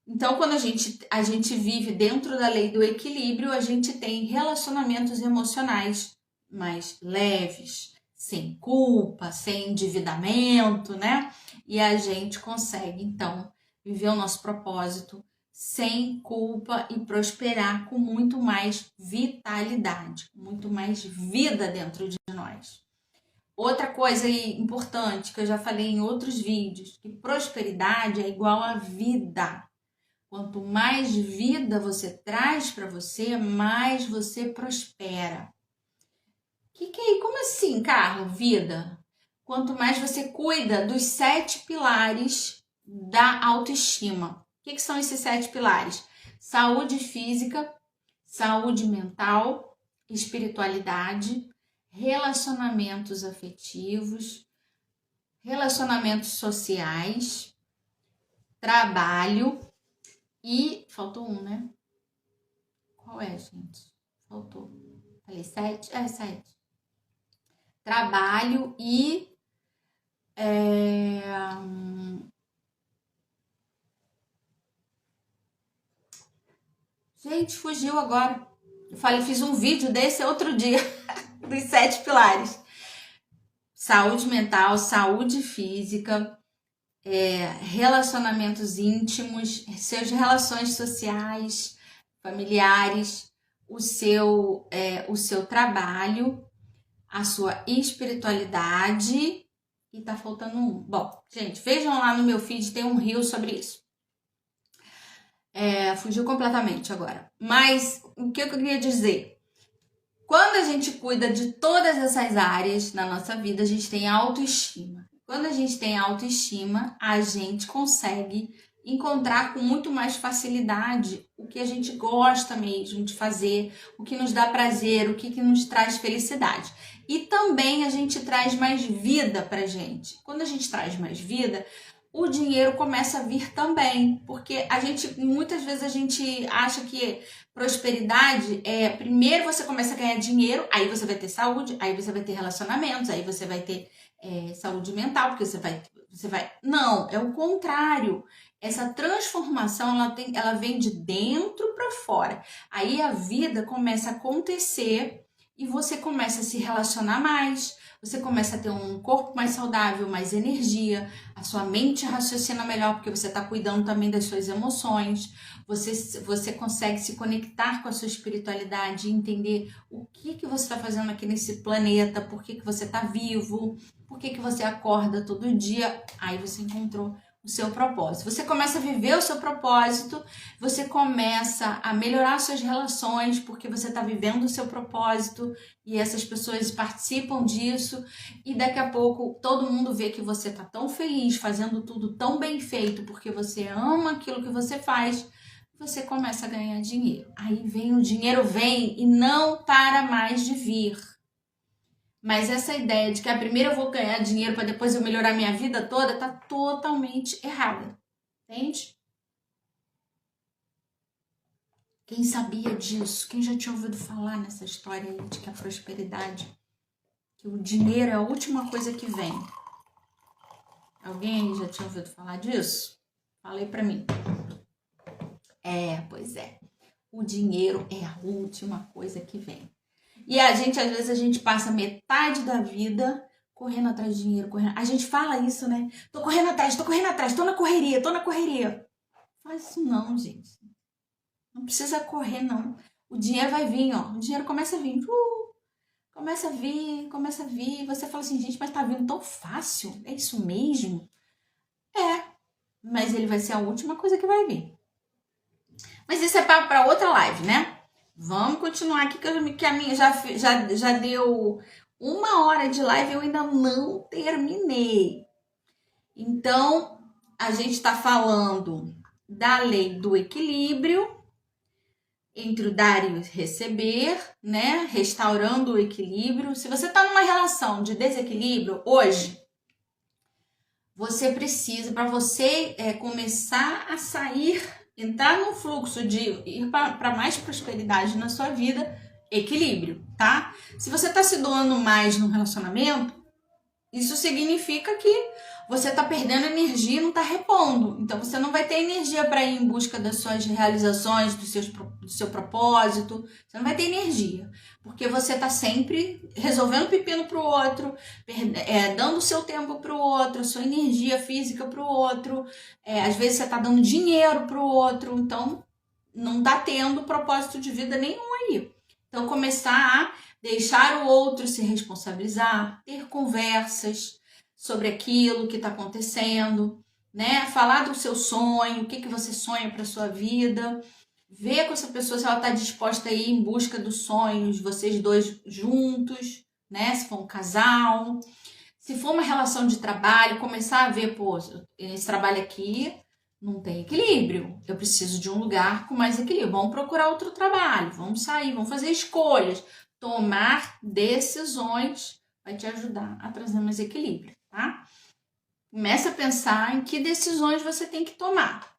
Então, quando a gente vive dentro da lei do equilíbrio, a gente tem relacionamentos emocionais mais leves, sem culpa, sem endividamento, né? E a gente consegue, então, viver o nosso propósito sem culpa e prosperar com muito mais vitalidade, muito mais vida dentro de nós. Outra coisa importante que eu já falei em outros vídeos, que prosperidade é igual a vida. Quanto mais vida você traz para você, mais você prospera. Que é? Como assim, Carlos? Vida? Quanto mais você cuida dos 7 pilares da autoestima. O que são esses 7 pilares? Saúde física, saúde mental, espiritualidade, relacionamentos afetivos, relacionamentos sociais, trabalho e... Faltou um, né? Qual é, gente? Faltou. Falei 7? 7. Trabalho e... Gente, fugiu agora. Eu falei, fiz um vídeo desse outro dia, dos 7 pilares. Saúde mental, saúde física, relacionamentos íntimos, suas relações sociais, familiares, o seu trabalho, a sua espiritualidade e tá faltando um. Bom, gente, vejam lá no meu feed, tem um reel sobre isso. Fugiu completamente agora. Mas o que eu queria dizer? Quando a gente cuida de todas essas áreas na nossa vida, a gente tem autoestima. Quando a gente tem autoestima, a gente consegue encontrar com muito mais facilidade o que a gente gosta mesmo de fazer, o que nos dá prazer, o que nos traz felicidade. E também a gente traz mais vida pra gente. Quando a gente traz mais vida, o dinheiro começa a vir também, porque muitas vezes a gente acha que prosperidade primeiro você começa a ganhar dinheiro, aí você vai ter saúde, aí você vai ter relacionamentos, aí você vai ter saúde mental, porque você vai... Não, é o contrário. Essa transformação, ela vem de dentro para fora. Aí a vida começa a acontecer e você começa a se relacionar mais, você começa a ter um corpo mais saudável, mais energia, a sua mente raciocina melhor porque você está cuidando também das suas emoções, você consegue se conectar com a sua espiritualidade e entender o que você está fazendo aqui nesse planeta, por que você está vivo, por que você acorda todo dia, aí você encontrou o seu propósito. Você começa a viver o seu propósito, você começa a melhorar suas relações porque você está vivendo o seu propósito e essas pessoas participam disso e daqui a pouco todo mundo vê que você está tão feliz, fazendo tudo tão bem feito porque você ama aquilo que você faz, você começa a ganhar dinheiro. Aí o dinheiro vem e não para mais de vir. Mas essa ideia de que primeiro eu vou ganhar dinheiro para depois eu melhorar minha vida toda tá totalmente errada. Entende? Quem sabia disso? Quem já tinha ouvido falar nessa história aí de que a prosperidade, que o dinheiro é a última coisa que vem? Alguém aí já tinha ouvido falar disso? Falei pra mim. Pois é. O dinheiro é a última coisa que vem. E às vezes a gente passa metade da vida correndo atrás de dinheiro, correndo. A gente fala isso, né? Tô correndo atrás, tô na correria. Faz isso não, gente. Não precisa correr, não. O dinheiro vai vir, ó. O dinheiro começa a vir. começa a vir, e você fala assim, gente, mas tá vindo tão fácil, é isso mesmo? É, mas ele vai ser a última coisa que vai vir. Mas isso é para outra live, né? Vamos continuar aqui, que a minha já deu 1 hora de live e eu ainda não terminei. Então, a gente está falando da lei do equilíbrio entre o dar e o receber, né? Restaurando o equilíbrio. Se você está numa relação de desequilíbrio hoje, você precisa, para você começar a sair, entrar no fluxo de ir para mais prosperidade na sua vida, equilíbrio, tá? Se você está se doando mais no relacionamento, isso significa que você está perdendo energia e não está repondo. Então, você não vai ter energia para ir em busca das suas realizações, do seu propósito. Você não vai ter energia. Porque você está sempre resolvendo pepino para o outro, dando seu tempo para o outro, sua energia física para o outro. Às vezes, você está dando dinheiro para o outro. Então, não está tendo propósito de vida nenhum aí. Então, começar a deixar o outro se responsabilizar, ter conversas sobre aquilo que está acontecendo, né? Falar do seu sonho, o que você sonha para sua vida, ver com essa pessoa se ela está disposta a ir em busca dos sonhos, vocês dois juntos, né? Se for um casal, se for uma relação de trabalho, começar a ver, pô, esse trabalho aqui não tem equilíbrio, eu preciso de um lugar com mais equilíbrio, vamos procurar outro trabalho, vamos sair, vamos fazer escolhas. Tomar decisões vai te ajudar a trazer mais equilíbrio, tá? Começa a pensar em que decisões você tem que tomar.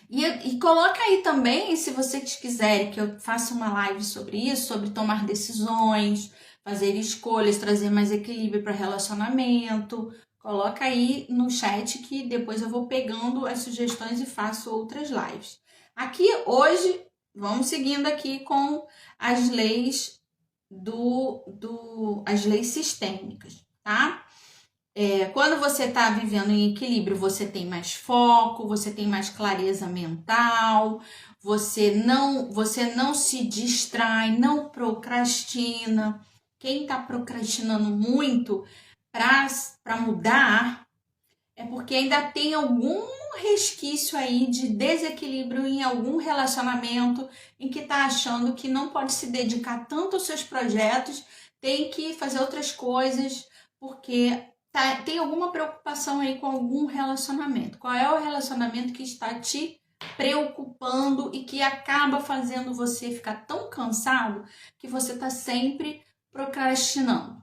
E coloca aí também, se vocês quiserem que eu faça uma live sobre isso, sobre tomar decisões, fazer escolhas, trazer mais equilíbrio para relacionamento. Coloca aí no chat que depois eu vou pegando as sugestões e faço outras lives. Aqui hoje, vamos seguindo aqui com as leis as leis sistêmicas, tá? Quando você está vivendo em equilíbrio, você tem mais foco, você tem mais clareza mental, você não se distrai, não procrastina. Quem está procrastinando muito para mudar é porque ainda tem algum resquício aí de desequilíbrio em algum relacionamento em que está achando que não pode se dedicar tanto aos seus projetos, tem que fazer outras coisas, porque tem alguma preocupação aí com algum relacionamento. Qual é o relacionamento que está te preocupando e que acaba fazendo você ficar tão cansado que você está sempre procrastinando?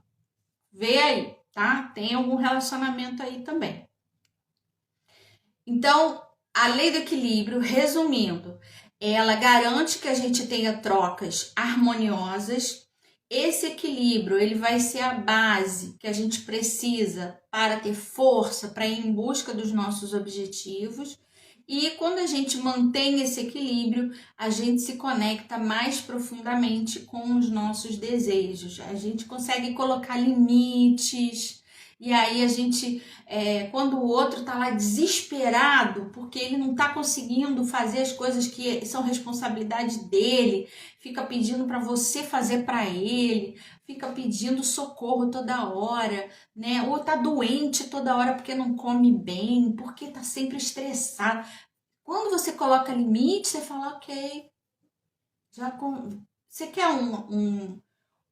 Vê aí, tá? Tem algum relacionamento aí também. Então, a lei do equilíbrio, resumindo, ela garante que a gente tenha trocas harmoniosas. Esse equilíbrio, ele vai ser a base que a gente precisa para ter força, para ir em busca dos nossos objetivos. E quando a gente mantém esse equilíbrio, a gente se conecta mais profundamente com os nossos desejos. A gente consegue colocar limites. E aí a gente, quando o outro tá lá desesperado, porque ele não tá conseguindo fazer as coisas que são responsabilidade dele, fica pedindo para você fazer para ele, fica pedindo socorro toda hora, né? Ou tá doente toda hora porque não come bem, porque tá sempre estressado. Quando você coloca limite, você fala, ok, você quer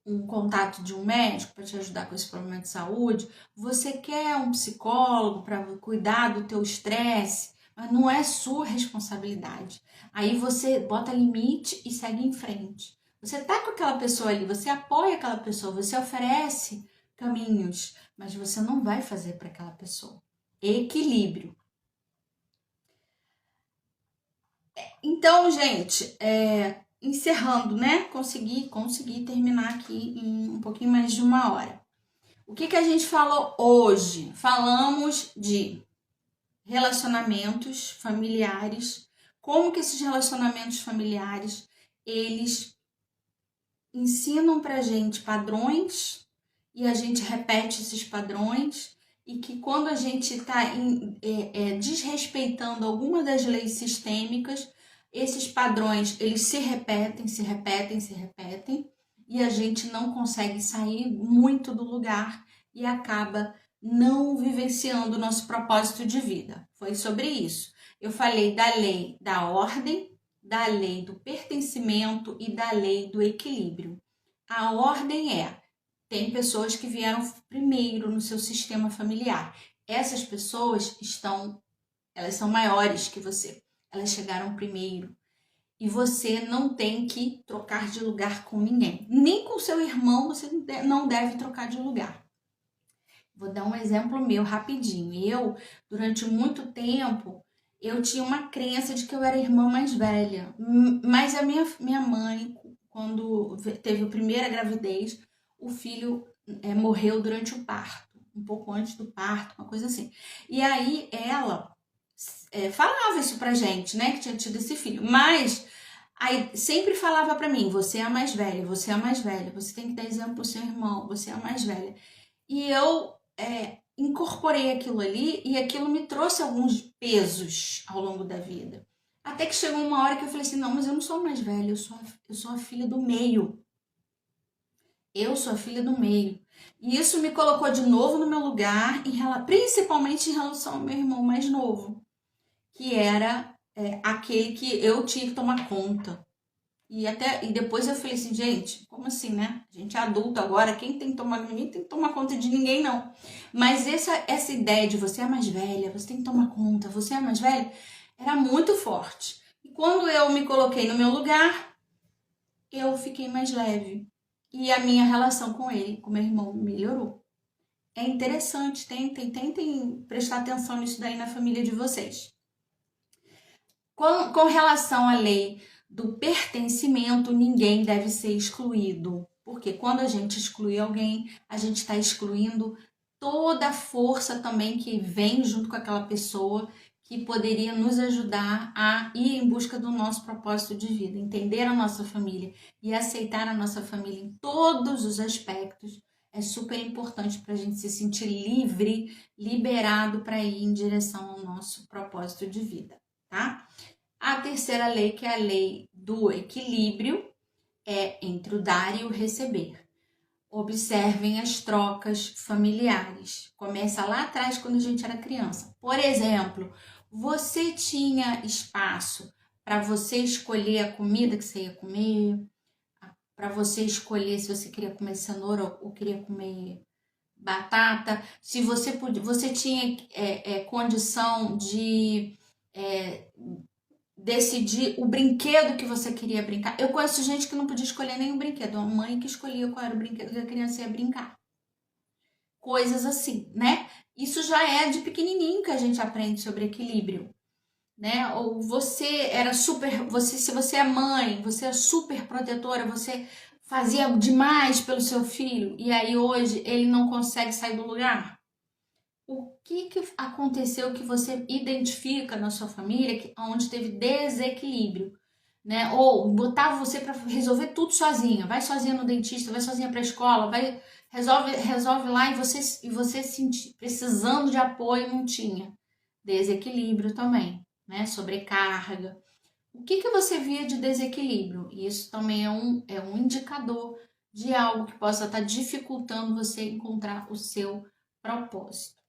um contato de um médico para te ajudar com esse problema de saúde, você quer um psicólogo para cuidar do teu estresse, mas não é sua responsabilidade. Aí você bota limite e segue em frente. Você tá com aquela pessoa ali, você apoia aquela pessoa, você oferece caminhos, mas você não vai fazer para aquela pessoa. Equilíbrio. Então, gente, encerrando, né? Consegui terminar aqui em um pouquinho mais de 1 hora. O que a gente falou hoje? Falamos de relacionamentos familiares, como que esses relacionamentos familiares, eles ensinam pra gente padrões e a gente repete esses padrões e que quando a gente está desrespeitando alguma das leis sistêmicas, esses padrões, eles se repetem, e a gente não consegue sair muito do lugar e acaba não vivenciando o nosso propósito de vida. Foi sobre isso. Eu falei da lei da ordem, da lei do pertencimento e da lei do equilíbrio. A ordem tem pessoas que vieram primeiro no seu sistema familiar. Essas pessoas elas são maiores que você. Elas chegaram primeiro. E você não tem que trocar de lugar com ninguém. Nem com seu irmão você não deve trocar de lugar. Vou dar um exemplo meu rapidinho. Eu, durante muito tempo, eu tinha uma crença de que eu era a irmã mais velha. Mas a minha mãe, quando teve a primeira gravidez, o filho morreu durante o parto. Um pouco antes do parto, uma coisa assim. E aí ela falava isso pra gente, né? Que tinha tido esse filho. Mas aí sempre falava pra mim, você é a mais velha, você é a mais velha. Você tem que dar exemplo pro seu irmão, você é a mais velha. E eu incorporei aquilo ali e aquilo me trouxe alguns pesos ao longo da vida. Até que chegou uma hora que eu falei assim, não, mas eu não sou a mais velha, eu sou a filha do meio. Eu sou a filha do meio. E isso me colocou de novo no meu lugar, principalmente em relação ao meu irmão mais novo, que era aquele que eu tinha que tomar conta. E depois eu falei assim, gente, como assim, né? A gente é adulto agora, ninguém tem que tomar conta de ninguém, não. Mas essa ideia de você é a mais velha, você tem que tomar conta, você é a mais velha, era muito forte. E quando eu me coloquei no meu lugar, eu fiquei mais leve. E a minha relação com ele, com meu irmão, melhorou. É interessante, tentem prestar atenção nisso daí na família de vocês. Com relação à lei do pertencimento, ninguém deve ser excluído. Porque quando a gente exclui alguém, a gente está excluindo toda a força também que vem junto com aquela pessoa, que poderia nos ajudar a ir em busca do nosso propósito de vida, entender a nossa família e aceitar a nossa família em todos os aspectos. É super importante para a gente se sentir livre, liberado para ir em direção ao nosso propósito de vida, tá? A terceira lei, que é a lei do equilíbrio, é entre o dar e o receber. Observem as trocas familiares. Começa lá atrás, quando a gente era criança. Por exemplo, você tinha espaço para você escolher a comida que você ia comer, para você escolher se você queria comer cenoura ou queria comer batata, se você tinha condição de decidir o brinquedo que você queria brincar. Eu conheço gente que não podia escolher nenhum brinquedo, uma mãe que escolhia qual era o brinquedo que a criança ia brincar. Coisas assim, né? Isso já é de pequenininho que a gente aprende sobre equilíbrio, né? Ou se você é mãe, você é super protetora, você fazia demais pelo seu filho e aí hoje ele não consegue sair do lugar. O que aconteceu que você identifica na sua família onde teve desequilíbrio, né? Ou botava você para resolver tudo sozinha, vai sozinha no dentista, vai sozinha para a escola, resolve lá e você sentir precisando de apoio não tinha. Desequilíbrio também, né? Sobrecarga. O que você via de desequilíbrio? Isso também é um indicador de algo que possa estar dificultando você encontrar o seu propósito.